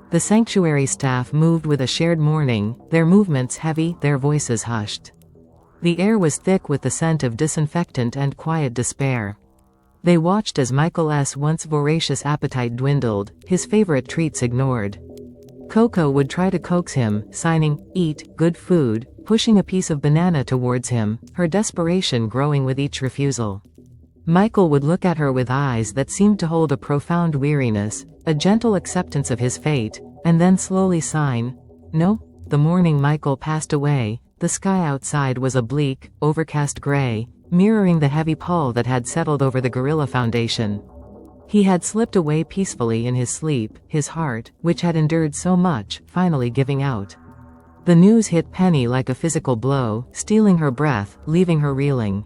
The sanctuary staff moved with a shared mourning, their movements heavy, their voices hushed. The air was thick with the scent of disinfectant and quiet despair. They watched as Michael's once voracious appetite dwindled, his favorite treats ignored. Koko would try to coax him, signing, "Eat, good food," pushing a piece of banana towards him, her desperation growing with each refusal. Michael would look at her with eyes that seemed to hold a profound weariness, a gentle acceptance of his fate, and then slowly sign, No. The morning Michael passed away, the sky outside was a bleak, overcast gray, mirroring the heavy pall that had settled over the gorilla foundation. He had slipped away peacefully in his sleep, his heart, which had endured so much, finally giving out. The news hit Penny like a physical blow, stealing her breath, leaving her reeling.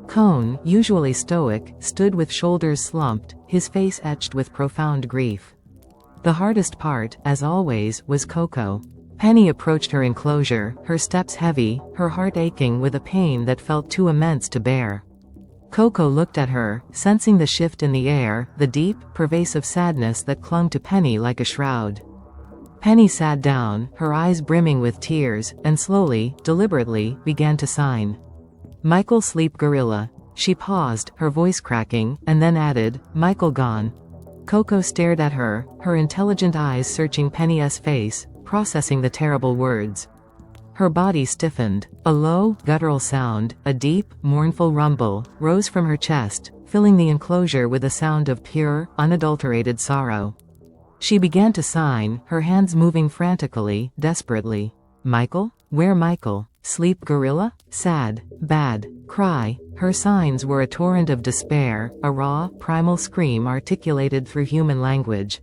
Cohn, usually stoic, stood with shoulders slumped, his face etched with profound grief. The hardest part, as always, was Koko. Penny approached her enclosure, her steps heavy, her heart aching with a pain that felt too immense to bear. Koko looked at her, sensing the shift in the air, the deep, pervasive sadness that clung to Penny like a shroud. Penny sat down, her eyes brimming with tears, and slowly, deliberately, began to sign. Michael sleep gorilla. She paused, her voice cracking, and then added, Michael gone. Koko stared at her, her intelligent eyes searching Penny's face, processing the terrible words. Her body stiffened. A low, guttural sound, a deep, mournful rumble, rose from her chest, filling the enclosure with a sound of pure, unadulterated sorrow. She began to sign, her hands moving frantically, desperately. Michael? Where Michael? Sleep gorilla? Sad. Bad. Cry. Her signs were a torrent of despair, a raw, primal scream articulated through human language.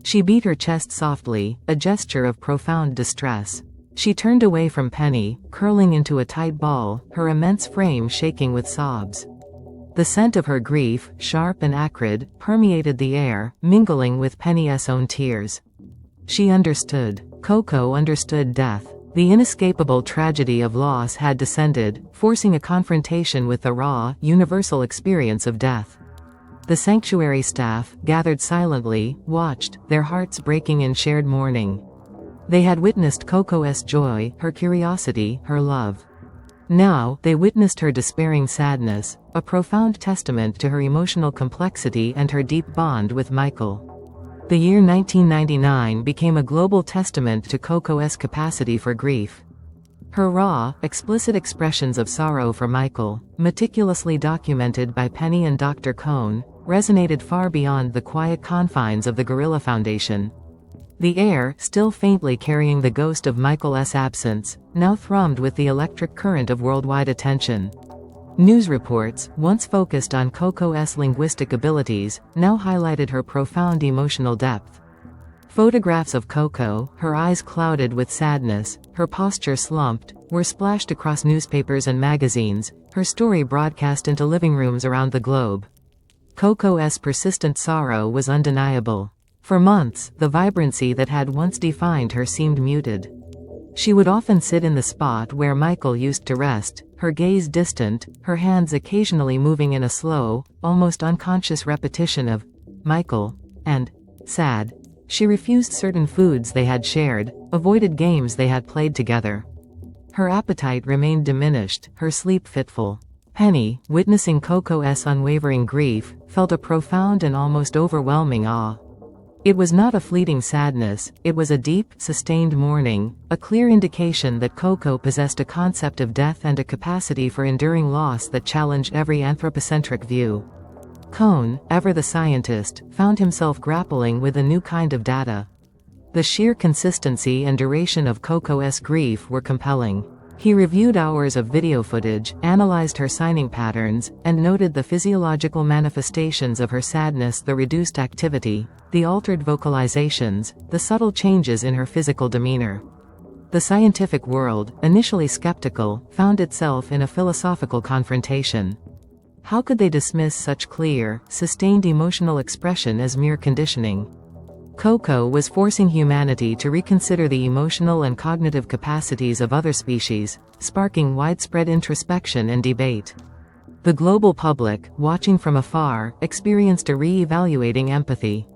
She beat her chest softly, a gesture of profound distress. She turned away from Penny, curling into a tight ball, her immense frame shaking with sobs. The scent of her grief, sharp and acrid, permeated the air, mingling with Penny's own tears. She understood. Koko understood death. The inescapable tragedy of loss had descended, forcing a confrontation with the raw, universal experience of death. The sanctuary staff, gathered silently, watched, their hearts breaking in shared mourning. They had witnessed Koko's joy, her curiosity, her love. Now, they witnessed her despairing sadness, a profound testament to her emotional complexity and her deep bond with Michael. The year 1999 became a global testament to Koko's capacity for grief. Her raw, explicit expressions of sorrow for Michael, meticulously documented by Penny and Dr. Cohn, resonated far beyond the quiet confines of the Gorilla Foundation. The air, still faintly carrying the ghost of Michael's absence, now thrummed with the electric current of worldwide attention. News reports, once focused on Koko's linguistic abilities, now highlighted her profound emotional depth. Photographs of Koko, her eyes clouded with sadness, her posture slumped, were splashed across newspapers and magazines, her story broadcast into living rooms around the globe. Koko's persistent sorrow was undeniable. For months, the vibrancy that had once defined her seemed muted. She would often sit in the spot where Michael used to rest, her gaze distant, her hands occasionally moving in a slow, almost unconscious repetition of Michael and sad. She refused certain foods they had shared, avoided games they had played together. Her appetite remained diminished, her sleep fitful. Penny, witnessing Koko's unwavering grief, felt a profound and almost overwhelming awe. It was not a fleeting sadness, it was a deep, sustained mourning, a clear indication that Koko possessed a concept of death and a capacity for enduring loss that challenged every anthropocentric view. Cohn, ever the scientist, found himself grappling with a new kind of data. The sheer consistency and duration of Koko's grief were compelling. He reviewed hours of video footage, analyzed her signing patterns, and noted the physiological manifestations of her sadness, the reduced activity, the altered vocalizations, the subtle changes in her physical demeanor. The scientific world, initially skeptical, found itself in a philosophical confrontation. How could they dismiss such clear, sustained emotional expression as mere conditioning? Koko was forcing humanity to reconsider the emotional and cognitive capacities of other species, sparking widespread introspection and debate. The global public, watching from afar, experienced a re-evaluating empathy.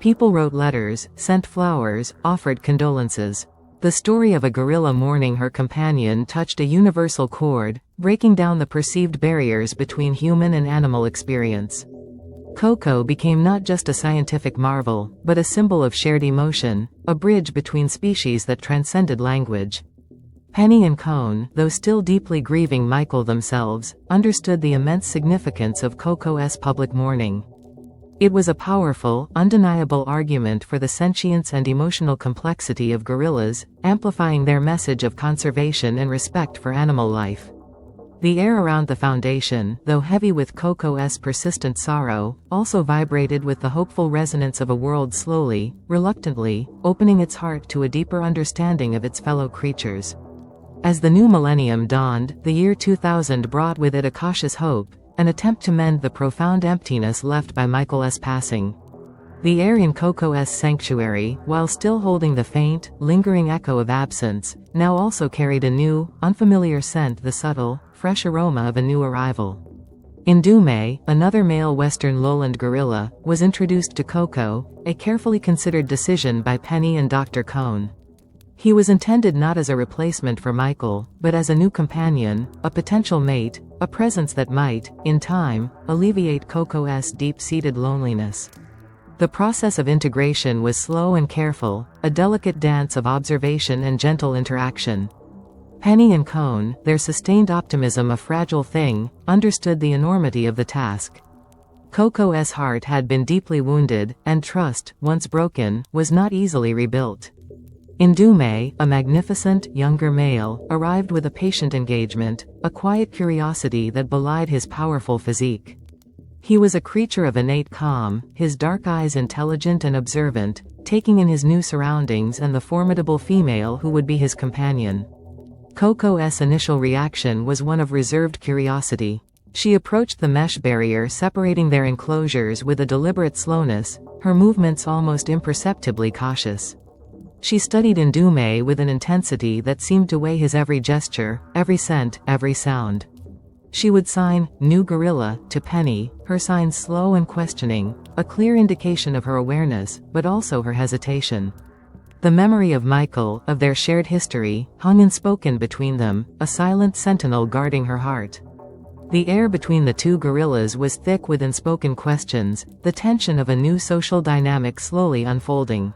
People wrote letters, sent flowers, offered condolences. The story of a gorilla mourning her companion touched a universal chord, breaking down the perceived barriers between human and animal experience. Koko became not just a scientific marvel, but a symbol of shared emotion, a bridge between species that transcended language. Penny and Cohn, though still deeply grieving Michael themselves, understood the immense significance of Koko's public mourning. It was a powerful, undeniable argument for the sentience and emotional complexity of gorillas, amplifying their message of conservation and respect for animal life. The air around the foundation, though heavy with Koko's persistent sorrow, also vibrated with the hopeful resonance of a world slowly, reluctantly, opening its heart to a deeper understanding of its fellow creatures. As the new millennium dawned, the year 2000 brought with it a cautious hope, an attempt to mend the profound emptiness left by Michael's passing. The air in Koko's sanctuary, while still holding the faint, lingering echo of absence, now also carried a new, unfamiliar scent, the subtle, fresh aroma of a new arrival. Ndume, another male western lowland gorilla, was introduced to Koko, a carefully considered decision by Penny and Dr. Cohn. He was intended not as a replacement for Michael, but as a new companion, a potential mate, a presence that might, in time, alleviate Koko's deep-seated loneliness. The process of integration was slow and careful, a delicate dance of observation and gentle interaction. Penny and Cohn, their sustained optimism a fragile thing, understood the enormity of the task. Koko's heart had been deeply wounded, and trust, once broken, was not easily rebuilt. Ndume, a magnificent, younger male, arrived with a patient engagement, a quiet curiosity that belied his powerful physique. He was a creature of innate calm, his dark eyes intelligent and observant, taking in his new surroundings and the formidable female who would be his companion. Koko's initial reaction was one of reserved curiosity. She approached the mesh barrier separating their enclosures with a deliberate slowness, her movements almost imperceptibly cautious. She studied Ndume with an intensity that seemed to weigh his every gesture, every scent, every sound. She would sign, "New Gorilla," to Penny, her signs slow and questioning, a clear indication of her awareness, but also her hesitation. The memory of Michael, of their shared history, hung unspoken between them, a silent sentinel guarding her heart. The air between the two gorillas was thick with unspoken questions, the tension of a new social dynamic slowly unfolding.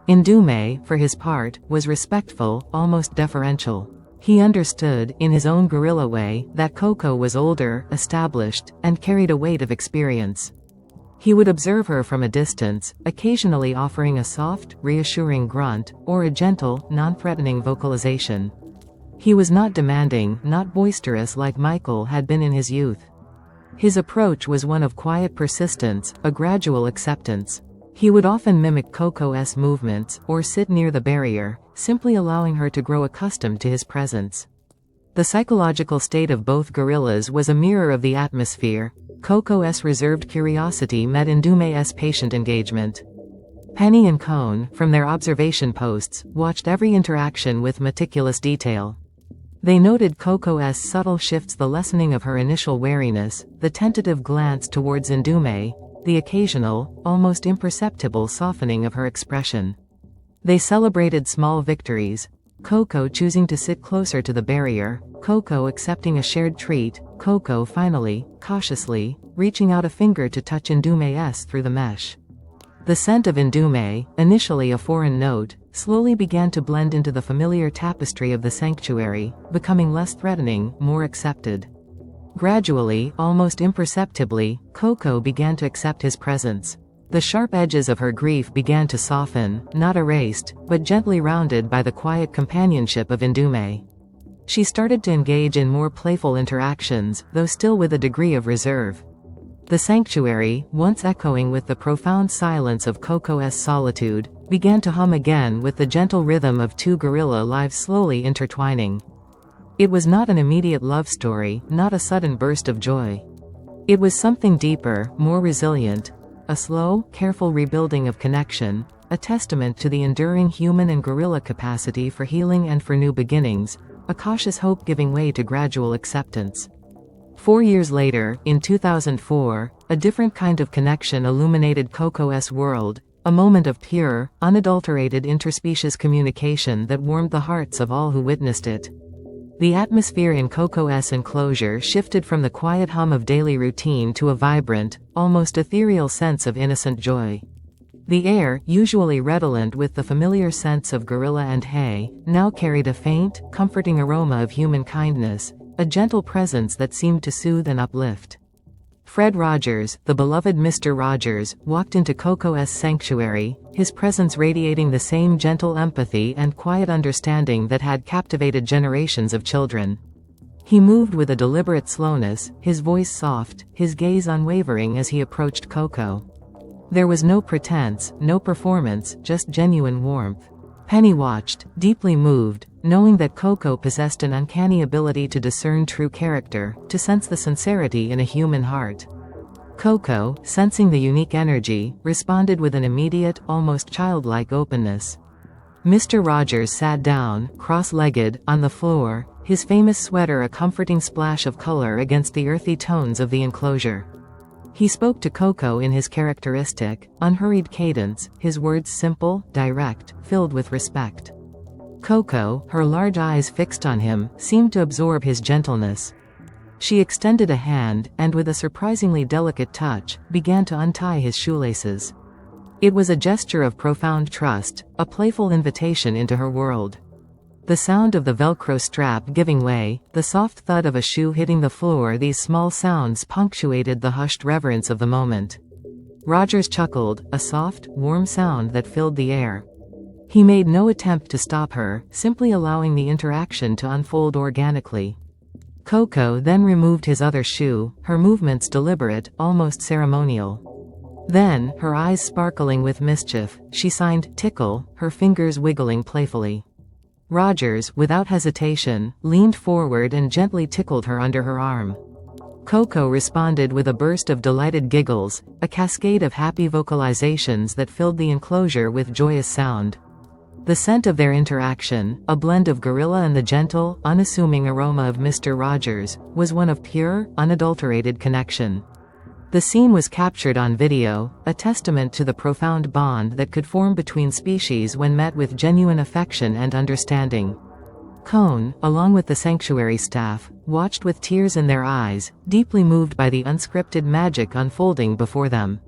Ndume, for his part, was respectful, almost deferential. He understood, in his own gorilla way, that Koko was older, established, and carried a weight of experience. He would observe her from a distance, occasionally offering a soft, reassuring grunt, or a gentle, non-threatening vocalization. He was not demanding, not boisterous like Michael had been in his youth. His approach was one of quiet persistence, a gradual acceptance. He would often mimic Koko's movements, or sit near the barrier, simply allowing her to grow accustomed to his presence. The psychological state of both gorillas was a mirror of the atmosphere. Koko's reserved curiosity met Ndume's patient engagement. Penny and Cohn, from their observation posts, watched every interaction with meticulous detail. They noted Koko's subtle shifts, the lessening of her initial wariness, the tentative glance towards Ndume, the occasional, almost imperceptible softening of her expression. They celebrated small victories. Koko choosing to sit closer to the barrier, Koko accepting a shared treat, Koko finally, cautiously, reaching out a finger to touch Ndume's through the mesh. The scent of Ndume, initially a foreign note, slowly began to blend into the familiar tapestry of the sanctuary, becoming less threatening, more accepted. Gradually, almost imperceptibly, Koko began to accept his presence. The sharp edges of her grief began to soften, not erased, but gently rounded by the quiet companionship of Ndume. She started to engage in more playful interactions, though still with a degree of reserve. The sanctuary, once echoing with the profound silence of Koko's solitude, began to hum again with the gentle rhythm of two gorilla lives slowly intertwining. It was not an immediate love story, not a sudden burst of joy. It was something deeper, more resilient, a slow, careful rebuilding of connection, a testament to the enduring human and gorilla capacity for healing and for new beginnings, a cautious hope giving way to gradual acceptance. 4 years later, in 2004, a different kind of connection illuminated Koko's world, a moment of pure, unadulterated interspecies communication that warmed the hearts of all who witnessed it. The atmosphere in Koko's enclosure shifted from the quiet hum of daily routine to a vibrant, almost ethereal sense of innocent joy. The air, usually redolent with the familiar scents of gorilla and hay, now carried a faint, comforting aroma of human kindness, a gentle presence that seemed to soothe and uplift. Fred Rogers, the beloved Mr. Rogers, walked into Koko's sanctuary, his presence radiating the same gentle empathy and quiet understanding that had captivated generations of children. He moved with a deliberate slowness, his voice soft, his gaze unwavering as he approached Koko. There was no pretense, no performance, just genuine warmth. Penny watched, deeply moved, knowing that Koko possessed an uncanny ability to discern true character, to sense the sincerity in a human heart. Koko, sensing the unique energy, responded with an immediate, almost childlike openness. Mr. Rogers sat down, cross-legged, on the floor, his famous sweater a comforting splash of color against the earthy tones of the enclosure. He spoke to Koko in his characteristic, unhurried cadence, his words simple, direct, filled with respect. Koko, her large eyes fixed on him, seemed to absorb his gentleness. She extended a hand, and with a surprisingly delicate touch, began to untie his shoelaces. It was a gesture of profound trust, a playful invitation into her world. The sound of the Velcro strap giving way, the soft thud of a shoe hitting the floor, these small sounds punctuated the hushed reverence of the moment. Rogers chuckled, a soft, warm sound that filled the air. He made no attempt to stop her, simply allowing the interaction to unfold organically. Koko then removed his other shoe, her movements deliberate, almost ceremonial. Then, her eyes sparkling with mischief, she signed, "Tickle," her fingers wiggling playfully. Rogers, without hesitation, leaned forward and gently tickled her under her arm. Koko responded with a burst of delighted giggles, a cascade of happy vocalizations that filled the enclosure with joyous sound. The scent of their interaction, a blend of gorilla and the gentle, unassuming aroma of Mr. Rogers, was one of pure, unadulterated connection. The scene was captured on video, a testament to the profound bond that could form between species when met with genuine affection and understanding. Cohn, along with the sanctuary staff, watched with tears in their eyes, deeply moved by the unscripted magic unfolding before them.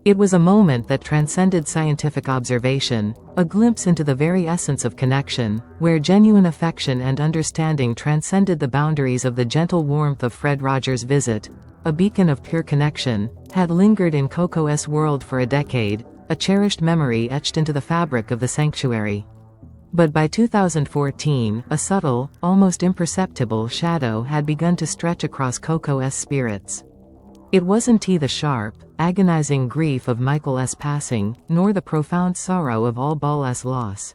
It was a moment that transcended scientific observation, a glimpse into the very essence of connection, where genuine affection and understanding transcended the boundaries of the gentle warmth of Fred Rogers' visit. A beacon of pure connection, had lingered in Koko's world for a decade, a cherished memory etched into the fabric of the sanctuary. But by 2014, a subtle, almost imperceptible shadow had begun to stretch across Koko's spirits. It wasn't the sharp, agonizing grief of Michael's passing, nor the profound sorrow of all Ball's loss.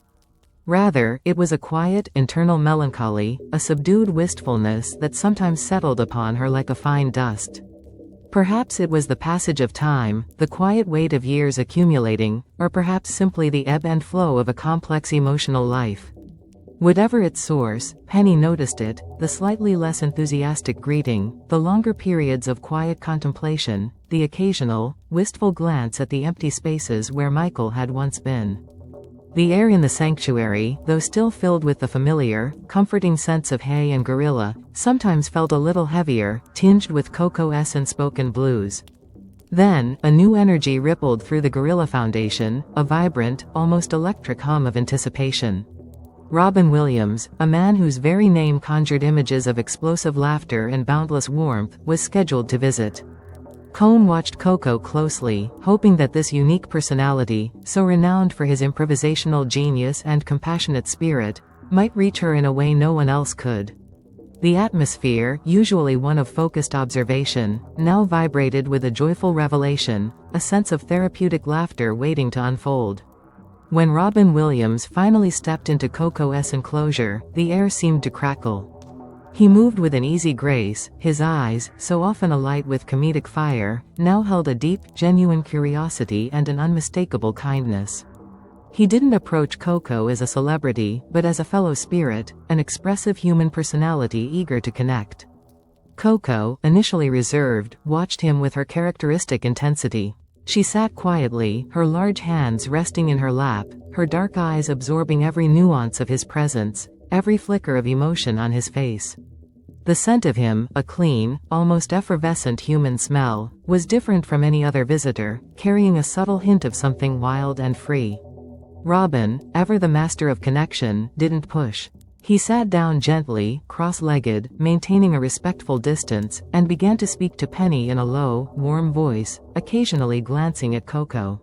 Rather, it was a quiet, internal melancholy, a subdued wistfulness that sometimes settled upon her like a fine dust. Perhaps it was the passage of time, the quiet weight of years accumulating, or perhaps simply the ebb and flow of a complex emotional life. Whatever its source, Penny noticed it, the slightly less enthusiastic greeting, the longer periods of quiet contemplation, the occasional, wistful glance at the empty spaces where Michael had once been. The air in the sanctuary, though still filled with the familiar, comforting scents of hay and gorilla, sometimes felt a little heavier, tinged with Koko's unspoken blues. Then, a new energy rippled through the Gorilla Foundation, a vibrant, almost electric hum of anticipation. Robin Williams, a man whose very name conjured images of explosive laughter and boundless warmth, was scheduled to visit. Cohn watched Koko closely, hoping that this unique personality, so renowned for his improvisational genius and compassionate spirit, might reach her in a way no one else could. The atmosphere, usually one of focused observation, now vibrated with a joyful revelation, a sense of therapeutic laughter waiting to unfold. When Robin Williams finally stepped into Koko's enclosure, the air seemed to crackle. He moved with an easy grace, his eyes, so often alight with comedic fire, now held a deep, genuine curiosity and an unmistakable kindness. He didn't approach Koko as a celebrity, but as a fellow spirit, an expressive human personality eager to connect. Koko, initially reserved, watched him with her characteristic intensity. She sat quietly, her large hands resting in her lap, her dark eyes absorbing every nuance of his presence, every flicker of emotion on his face. The scent of him, a clean, almost effervescent human smell, was different from any other visitor, carrying a subtle hint of something wild and free. Robin, ever the master of connection, didn't push. He sat down gently, cross-legged, maintaining a respectful distance, and began to speak to Penny in a low, warm voice, occasionally glancing at Koko.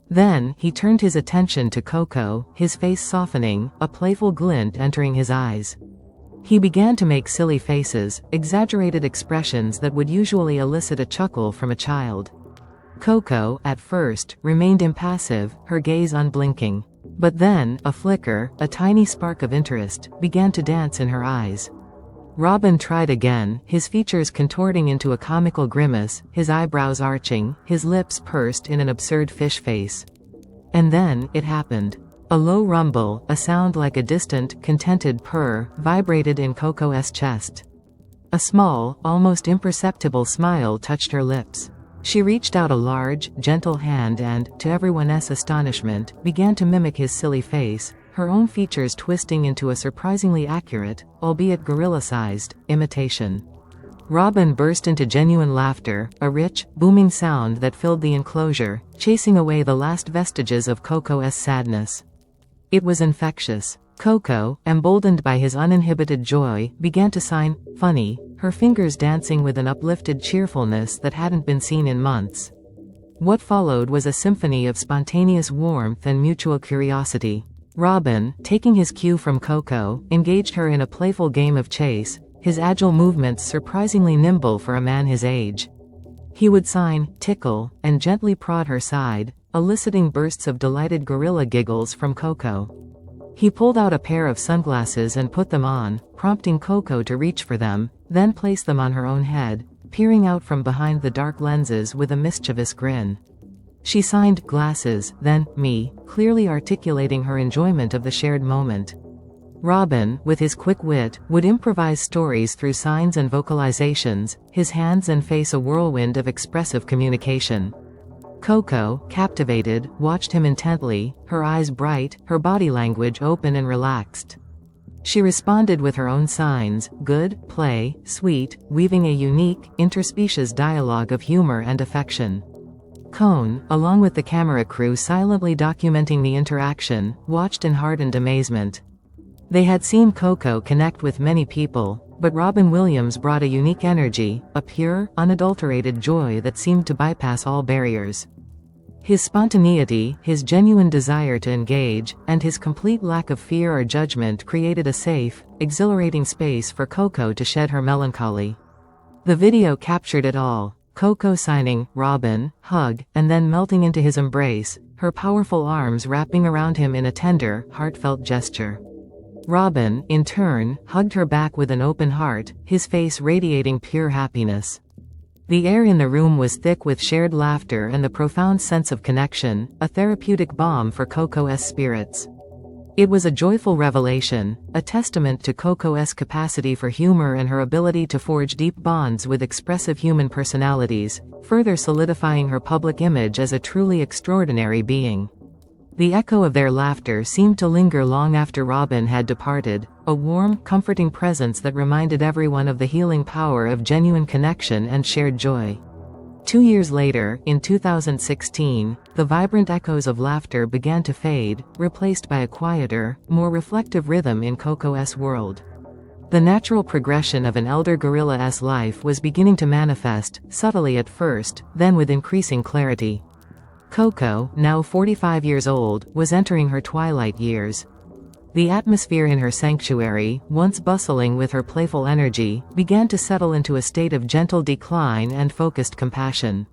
Then, he turned his attention to Koko, his face softening, a playful glint entering his eyes. He began to make silly faces, exaggerated expressions that would usually elicit a chuckle from a child. Koko, at first, remained impassive, her gaze unblinking. But then, a flicker, a tiny spark of interest, began to dance in her eyes. Robin tried again, his features contorting into a comical grimace, his eyebrows arching, his lips pursed in an absurd fish face. And then, it happened. A low rumble, a sound like a distant, contented purr, vibrated in Koko's chest. A small, almost imperceptible smile touched her lips. She reached out a large, gentle hand and, to everyone's astonishment, began to mimic his silly face, her own features twisting into a surprisingly accurate, albeit gorilla-sized, imitation. Robin burst into genuine laughter, a rich, booming sound that filled the enclosure, chasing away the last vestiges of Koko's sadness. It was infectious. Koko, emboldened by his uninhibited joy, began to sign, funny, her fingers dancing with an uplifted cheerfulness that hadn't been seen in months. What followed was a symphony of spontaneous warmth and mutual curiosity. Robin, taking his cue from Koko, engaged her in a playful game of chase, his agile movements surprisingly nimble for a man his age. He would sign, tickle, and gently prod her side, eliciting bursts of delighted gorilla giggles from Koko. He pulled out a pair of sunglasses and put them on, prompting Koko to reach for them, then place them on her own head, peering out from behind the dark lenses with a mischievous grin. She signed glasses, then me, clearly articulating her enjoyment of the shared moment. Robin, with his quick wit, would improvise stories through signs and vocalizations, his hands and face a whirlwind of expressive communication. Koko, captivated, watched him intently, her eyes bright, her body language open and relaxed. She responded with her own signs, good, play, sweet, weaving a unique, interspecies dialogue of humor and affection. Cohn, along with the camera crew silently documenting the interaction, watched in hardened amazement. They had seen Koko connect with many people, but Robin Williams brought a unique energy, a pure, unadulterated joy that seemed to bypass all barriers. His spontaneity, his genuine desire to engage, and his complete lack of fear or judgment created a safe, exhilarating space for Koko to shed her melancholy. The video captured it all. Koko signing, Robin, hug, and then melting into his embrace, her powerful arms wrapping around him in a tender, heartfelt gesture. Robin, in turn, hugged her back with an open heart, his face radiating pure happiness. The air in the room was thick with shared laughter and the profound sense of connection, a therapeutic balm for Koko's spirits. It was a joyful revelation, a testament to Koko's capacity for humor and her ability to forge deep bonds with expressive human personalities, further solidifying her public image as a truly extraordinary being. The echo of their laughter seemed to linger long after Robin had departed, a warm, comforting presence that reminded everyone of the healing power of genuine connection and shared joy. 2 years later, in 2016, the vibrant echoes of laughter began to fade, replaced by a quieter, more reflective rhythm in Koko's world. The natural progression of an elder gorilla's life was beginning to manifest, subtly at first, then with increasing clarity. Koko, now 45 years old, was entering her twilight years. The atmosphere in her sanctuary, once bustling with her playful energy, began to settle into a state of gentle decline and focused compassion.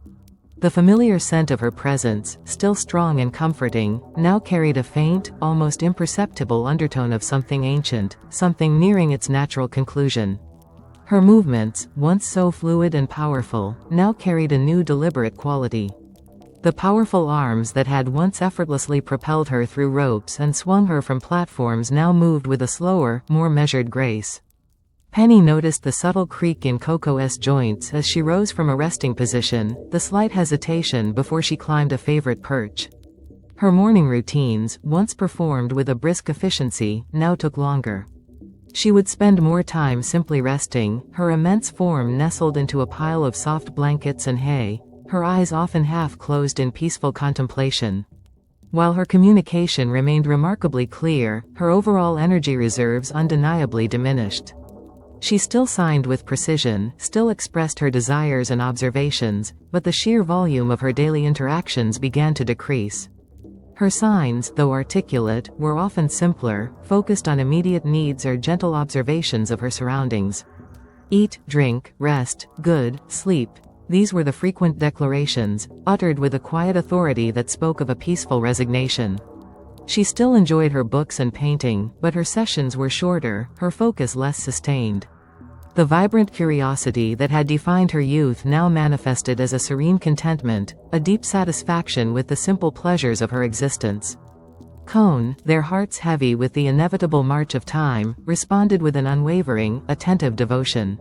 The familiar scent of her presence, still strong and comforting, now carried a faint, almost imperceptible undertone of something ancient, something nearing its natural conclusion. Her movements, once so fluid and powerful, now carried a new deliberate quality. The powerful arms that had once effortlessly propelled her through ropes and swung her from platforms now moved with a slower, more measured grace. Penny noticed the subtle creak in Koko's joints as she rose from a resting position, the slight hesitation before she climbed a favorite perch. Her morning routines, once performed with a brisk efficiency, now took longer. She would spend more time simply resting, her immense form nestled into a pile of soft blankets and hay, her eyes often half closed in peaceful contemplation. While her communication remained remarkably clear, her overall energy reserves undeniably diminished. She still signed with precision, still expressed her desires and observations, but the sheer volume of her daily interactions began to decrease. Her signs, though articulate, were often simpler, focused on immediate needs or gentle observations of her surroundings. Eat, drink, rest, good, sleep. These were the frequent declarations, uttered with a quiet authority that spoke of a peaceful resignation. She still enjoyed her books and painting, but her sessions were shorter, her focus less sustained. The vibrant curiosity that had defined her youth now manifested as a serene contentment, a deep satisfaction with the simple pleasures of her existence. Cohn, their hearts heavy with the inevitable march of time, responded with an unwavering, attentive devotion.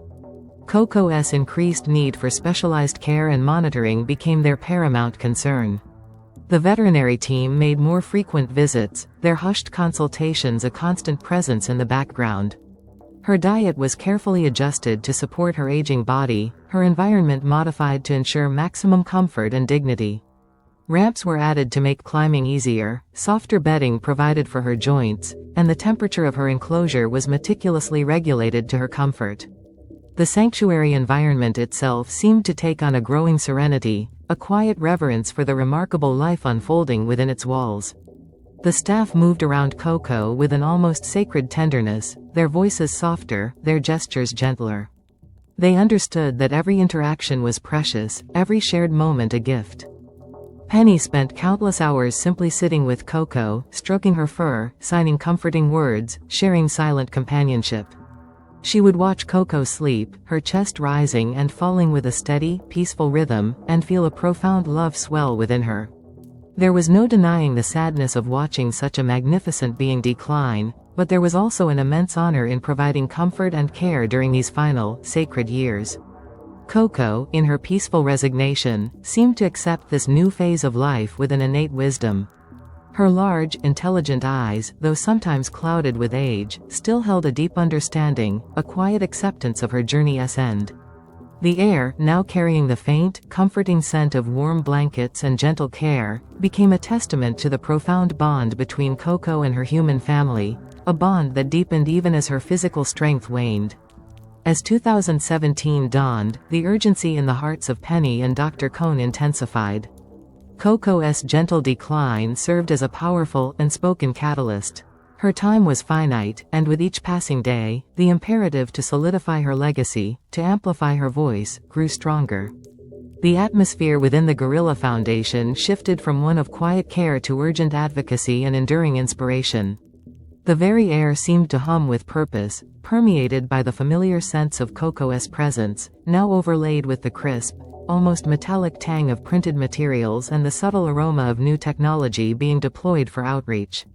Koko's increased need for specialized care and monitoring became their paramount concern. The veterinary team made more frequent visits, their hushed consultations a constant presence in the background. Her diet was carefully adjusted to support her aging body, her environment modified to ensure maximum comfort and dignity. Ramps were added to make climbing easier, softer bedding provided for her joints, and the temperature of her enclosure was meticulously regulated to her comfort. The sanctuary environment itself seemed to take on a growing serenity, a quiet reverence for the remarkable life unfolding within its walls. The staff moved around Koko with an almost sacred tenderness, their voices softer, their gestures gentler. They understood that every interaction was precious, every shared moment a gift. Penny spent countless hours simply sitting with Koko, stroking her fur, signing comforting words, sharing silent companionship. She would watch Koko sleep, her chest rising and falling with a steady, peaceful rhythm, and feel a profound love swell within her. There was no denying the sadness of watching such a magnificent being decline, but there was also an immense honor in providing comfort and care during these final, sacred years. Koko, in her peaceful resignation, seemed to accept this new phase of life with an innate wisdom. Her large, intelligent eyes, though sometimes clouded with age, still held a deep understanding, a quiet acceptance of her journey's end. The air, now carrying the faint, comforting scent of warm blankets and gentle care, became a testament to the profound bond between Koko and her human family, a bond that deepened even as her physical strength waned. As 2017 dawned, the urgency in the hearts of Penny and Dr. Cohn intensified. Koko's gentle decline served as a powerful, unspoken catalyst. Her time was finite, and with each passing day, the imperative to solidify her legacy, to amplify her voice, grew stronger. The atmosphere within the Gorilla Foundation shifted from one of quiet care to urgent advocacy and enduring inspiration. The very air seemed to hum with purpose, permeated by the familiar sense of Koko's presence, now overlaid with the crisp, almost metallic tang of printed materials and the subtle aroma of new technology being deployed for outreach.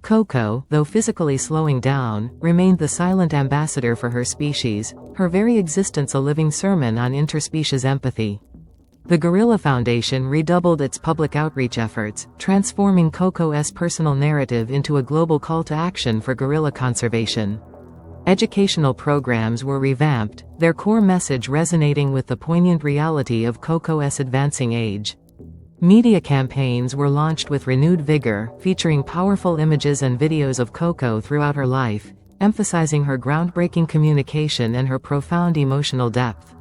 Koko, though physically slowing down, remained the silent ambassador for her species, her very existence a living sermon on interspecies empathy. The Gorilla Foundation redoubled its public outreach efforts, transforming Koko's personal narrative into a global call to action for gorilla conservation. Educational programs were revamped, their core message resonating with the poignant reality of Koko's advancing age. Media campaigns were launched with renewed vigor, featuring powerful images and videos of Koko throughout her life, emphasizing her groundbreaking communication and her profound emotional depth.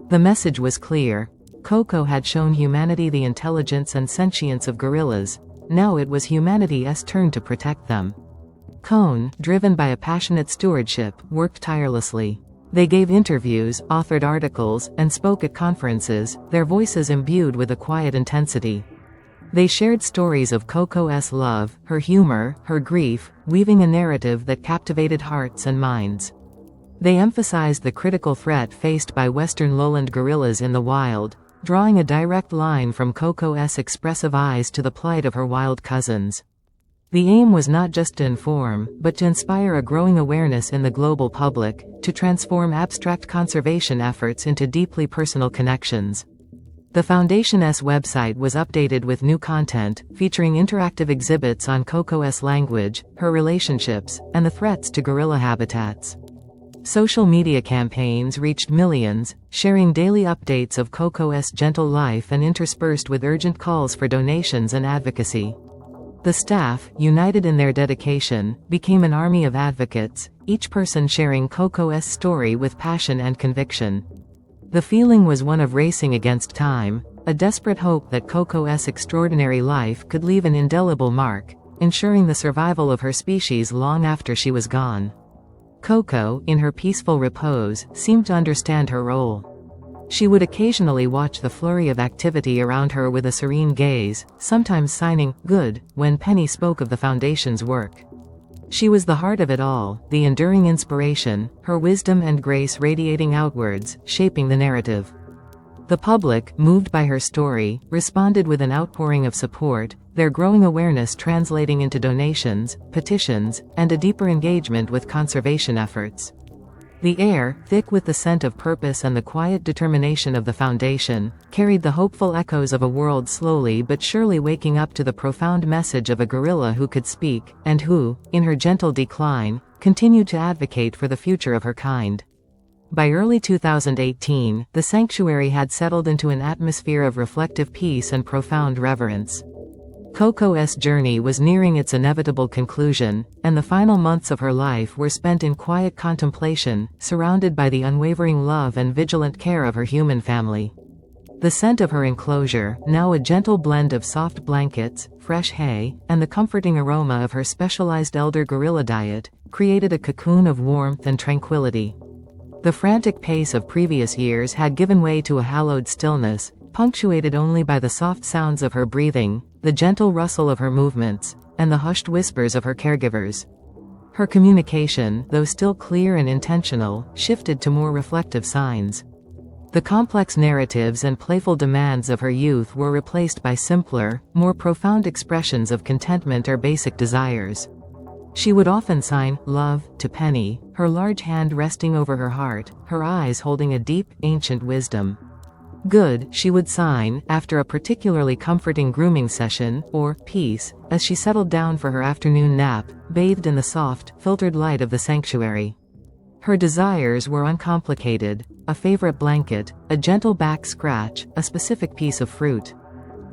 The message was clear. Koko had shown humanity the intelligence and sentience of gorillas. Now it was humanity's turn to protect them. Cohn, driven by a passionate stewardship, worked tirelessly. They gave interviews, authored articles, and spoke at conferences, their voices imbued with a quiet intensity. They shared stories of Koko's love, her humor, her grief, weaving a narrative that captivated hearts and minds. They emphasized the critical threat faced by Western lowland gorillas in the wild, drawing a direct line from Koko's expressive eyes to the plight of her wild cousins. The aim was not just to inform, but to inspire a growing awareness in the global public, to transform abstract conservation efforts into deeply personal connections. The Foundation's website was updated with new content, featuring interactive exhibits on Koko's language, her relationships, and the threats to gorilla habitats. Social media campaigns reached millions, sharing daily updates of Koko's gentle life and interspersed with urgent calls for donations and advocacy. The staff, united in their dedication, became an army of advocates, each person sharing Koko's story with passion and conviction. The feeling was one of racing against time, a desperate hope that Koko's extraordinary life could leave an indelible mark, ensuring the survival of her species long after she was gone. Koko, in her peaceful repose, seemed to understand her role. She would occasionally watch the flurry of activity around her with a serene gaze, sometimes signing, "good," when Penny spoke of the Foundation's work. She was the heart of it all, the enduring inspiration, her wisdom and grace radiating outwards, shaping the narrative. The public, moved by her story, responded with an outpouring of support, their growing awareness translating into donations, petitions, and a deeper engagement with conservation efforts. The air, thick with the scent of purpose and the quiet determination of the Foundation, carried the hopeful echoes of a world slowly but surely waking up to the profound message of a gorilla who could speak, and who, in her gentle decline, continued to advocate for the future of her kind. By early 2018, the sanctuary had settled into an atmosphere of reflective peace and profound reverence. Koko's journey was nearing its inevitable conclusion, and the final months of her life were spent in quiet contemplation, surrounded by the unwavering love and vigilant care of her human family. The scent of her enclosure, now a gentle blend of soft blankets, fresh hay, and the comforting aroma of her specialized elder gorilla diet, created a cocoon of warmth and tranquility. The frantic pace of previous years had given way to a hallowed stillness, punctuated only by the soft sounds of her breathing, the gentle rustle of her movements, and the hushed whispers of her caregivers. Her communication, though still clear and intentional, shifted to more reflective signs. The complex narratives and playful demands of her youth were replaced by simpler, more profound expressions of contentment or basic desires. She would often sign, "Love," to Penny, her large hand resting over her heart, her eyes holding a deep, ancient wisdom. "Good," she would sign, after a particularly comforting grooming session, or "Peace," as she settled down for her afternoon nap, bathed in the soft, filtered light of the sanctuary. Her desires were uncomplicated: a favorite blanket, a gentle back scratch, a specific piece of fruit.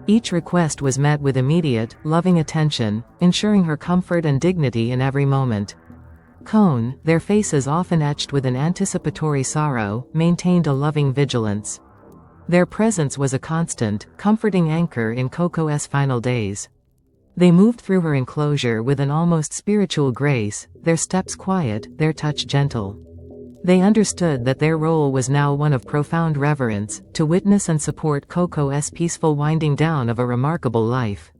Each request was met with immediate, loving attention, ensuring her comfort and dignity in every moment. Cohn, their faces often etched with an anticipatory sorrow, maintained a loving vigilance. Their presence was a constant, comforting anchor in Koko's final days. They moved through her enclosure with an almost spiritual grace, their steps quiet, their touch gentle. They understood that their role was now one of profound reverence, to witness and support Koko's peaceful winding down of a remarkable life.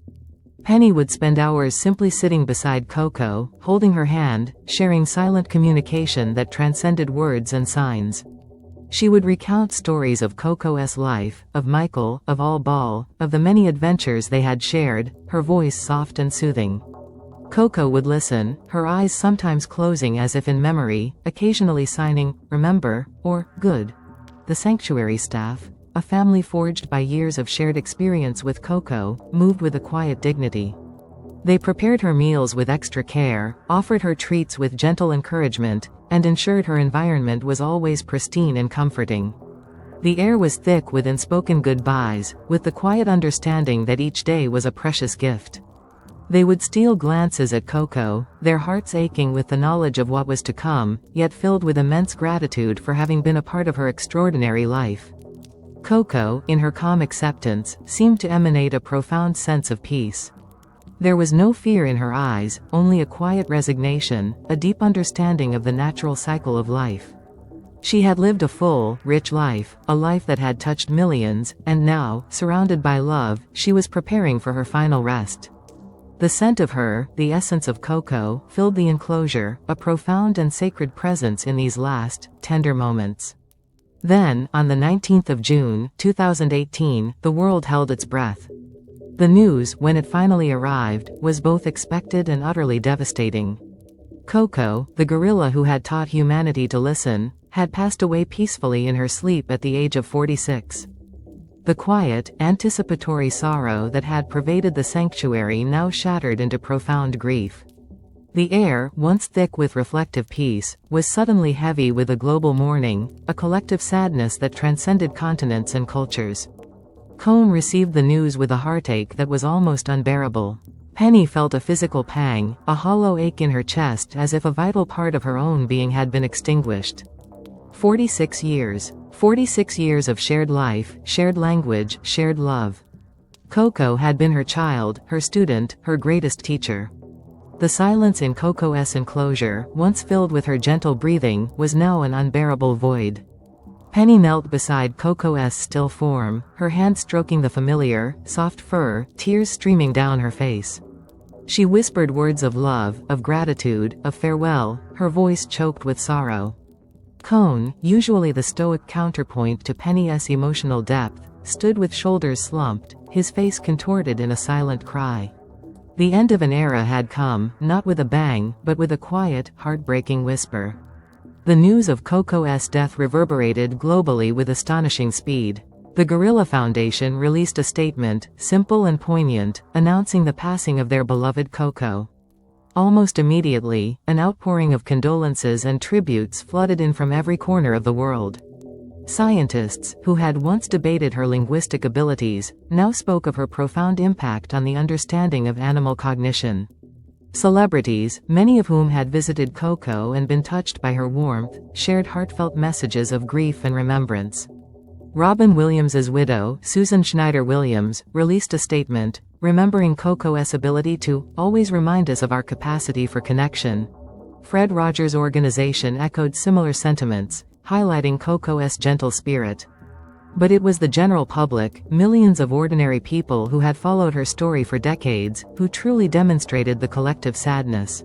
Penny would spend hours simply sitting beside Koko, holding her hand, sharing silent communication that transcended words and signs. She would recount stories of Koko's life, of Michael, of Ball, of the many adventures they had shared, her voice soft and soothing. Koko would listen, her eyes sometimes closing as if in memory, occasionally signing, "Remember," or "Good." The sanctuary staff, a family forged by years of shared experience with Koko, moved with a quiet dignity. They prepared her meals with extra care, offered her treats with gentle encouragement, and ensured her environment was always pristine and comforting. The air was thick with unspoken goodbyes, with the quiet understanding that each day was a precious gift. They would steal glances at Koko, their hearts aching with the knowledge of what was to come, yet filled with immense gratitude for having been a part of her extraordinary life. Koko, in her calm acceptance, seemed to emanate a profound sense of peace. There was no fear in her eyes, only a quiet resignation, a deep understanding of the natural cycle of life. She had lived a full, rich life, a life that had touched millions, and now, surrounded by love, she was preparing for her final rest. The scent of her, the essence of Koko, filled the enclosure, a profound and sacred presence in these last, tender moments. Then, on the 19th of June, 2018, the world held its breath. The news, when it finally arrived, was both expected and utterly devastating. Koko, the gorilla who had taught humanity to listen, had passed away peacefully in her sleep at the age of 46. The quiet, anticipatory sorrow that had pervaded the sanctuary now shattered into profound grief. The air, once thick with reflective peace, was suddenly heavy with a global mourning, a collective sadness that transcended continents and cultures. Cohn received the news with a heartache that was almost unbearable. Penny felt a physical pang, a hollow ache in her chest as if a vital part of her own being had been extinguished. 46 years. 46 years of shared life, shared language, shared love. Koko had been her child, her student, her greatest teacher. The silence in Koko's enclosure, once filled with her gentle breathing, was now an unbearable void. Penny knelt beside Koko's still form, her hand stroking the familiar, soft fur, tears streaming down her face. She whispered words of love, of gratitude, of farewell, her voice choked with sorrow. Cohn, usually the stoic counterpoint to Penny's emotional depth, stood with shoulders slumped, his face contorted in a silent cry. The end of an era had come, not with a bang, but with a quiet, heartbreaking whisper. The news of Koko's death reverberated globally with astonishing speed. The Gorilla Foundation released a statement, simple and poignant, announcing the passing of their beloved Koko. Almost immediately, an outpouring of condolences and tributes flooded in from every corner of the world. Scientists, who had once debated her linguistic abilities, now spoke of her profound impact on the understanding of animal cognition. Celebrities, many of whom had visited Koko and been touched by her warmth, shared heartfelt messages of grief and remembrance. Robin Williams's widow, Susan Schneider Williams, released a statement, remembering Koko's ability to always remind us of our capacity for connection. Fred Rogers' organization echoed similar sentiments, highlighting Koko's gentle spirit. But it was the general public, millions of ordinary people who had followed her story for decades, who truly demonstrated the collective sadness.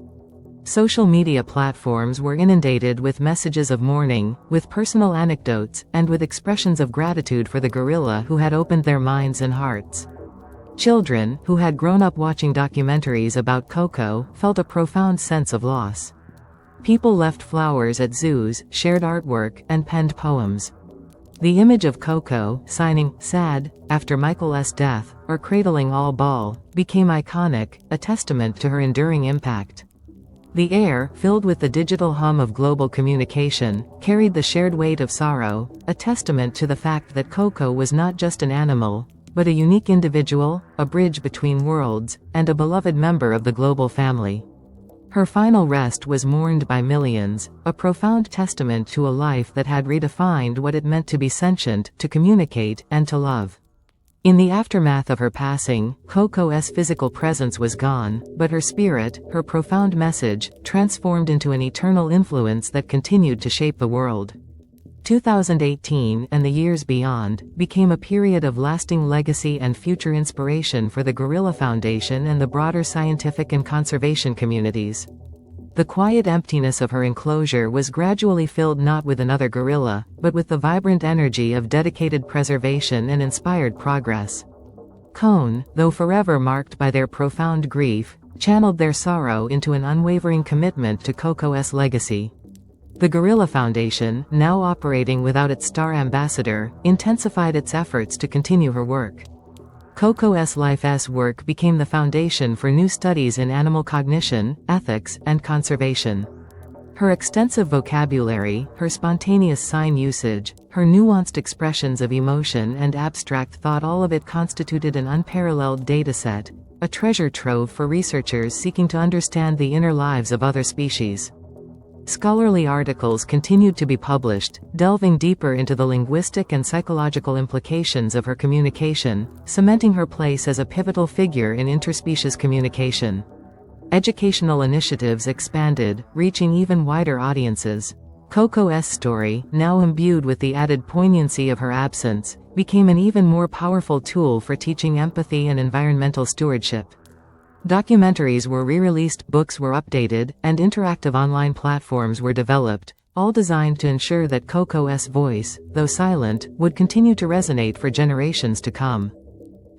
Social media platforms were inundated with messages of mourning, with personal anecdotes, and with expressions of gratitude for the gorilla who had opened their minds and hearts. Children, who had grown up watching documentaries about Koko, felt a profound sense of loss. People left flowers at zoos, shared artwork, and penned poems. The image of Koko, signing, "sad," after Michael's death, or cradling all ball, became iconic, a testament to her enduring impact. The air, filled with the digital hum of global communication, carried the shared weight of sorrow, a testament to the fact that Koko was not just an animal, but a unique individual, a bridge between worlds, and a beloved member of the global family. Her final rest was mourned by millions, a profound testament to a life that had redefined what it meant to be sentient, to communicate, and to love. In the aftermath of her passing, Koko's physical presence was gone, but her spirit, her profound message, transformed into an eternal influence that continued to shape the world. 2018, and the years beyond, became a period of lasting legacy and future inspiration for the Gorilla Foundation and the broader scientific and conservation communities. The quiet emptiness of her enclosure was gradually filled not with another gorilla, but with the vibrant energy of dedicated preservation and inspired progress. Cohn, though forever marked by their profound grief, channeled their sorrow into an unwavering commitment to Koko's legacy. The Gorilla Foundation, now operating without its star ambassador, intensified its efforts to continue her work. Koko's life's work became the foundation for new studies in animal cognition, ethics, and conservation. Her extensive vocabulary, her spontaneous sign usage, her nuanced expressions of emotion and abstract thought, all of it constituted an unparalleled dataset, a treasure trove for researchers seeking to understand the inner lives of other species. Scholarly articles continued to be published, delving deeper into the linguistic and psychological implications of her communication, cementing her place as a pivotal figure in interspecies communication. Educational initiatives expanded, reaching even wider audiences. Koko's story, now imbued with the added poignancy of her absence, became an even more powerful tool for teaching empathy and environmental stewardship. Documentaries were re-released, books were updated, and interactive online platforms were developed, all designed to ensure that Koko's voice, though silent, would continue to resonate for generations to come.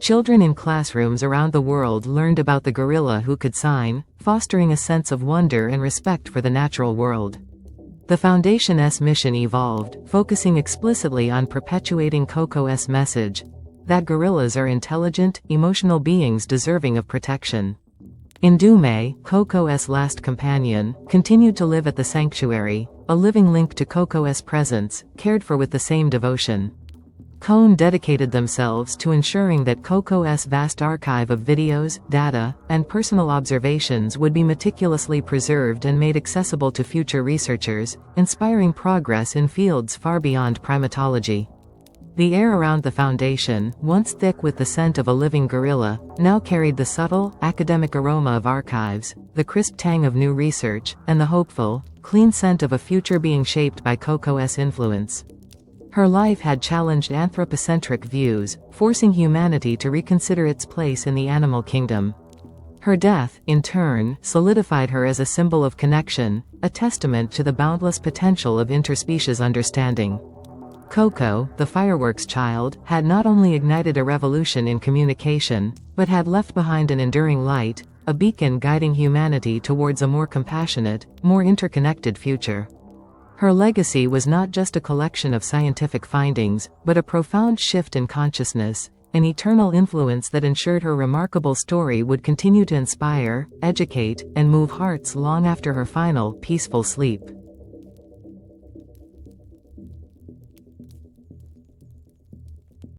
Children in classrooms around the world learned about the gorilla who could sign, fostering a sense of wonder and respect for the natural world. The Foundation's mission evolved, focusing explicitly on perpetuating Koko's message that gorillas are intelligent, emotional beings deserving of protection. Ndume, Koko's last companion, continued to live at the sanctuary, a living link to Koko's presence, cared for with the same devotion. Cohn dedicated themselves to ensuring that Koko's vast archive of videos, data, and personal observations would be meticulously preserved and made accessible to future researchers, inspiring progress in fields far beyond primatology. The air around the foundation, once thick with the scent of a living gorilla, now carried the subtle, academic aroma of archives, the crisp tang of new research, and the hopeful, clean scent of a future being shaped by Koko's influence. Her life had challenged anthropocentric views, forcing humanity to reconsider its place in the animal kingdom. Her death, in turn, solidified her as a symbol of connection, a testament to the boundless potential of interspecies understanding. Koko, the fireworks child, had not only ignited a revolution in communication, but had left behind an enduring light, a beacon guiding humanity towards a more compassionate, more interconnected future. Her legacy was not just a collection of scientific findings, but a profound shift in consciousness, an eternal influence that ensured her remarkable story would continue to inspire, educate, and move hearts long after her final, peaceful sleep.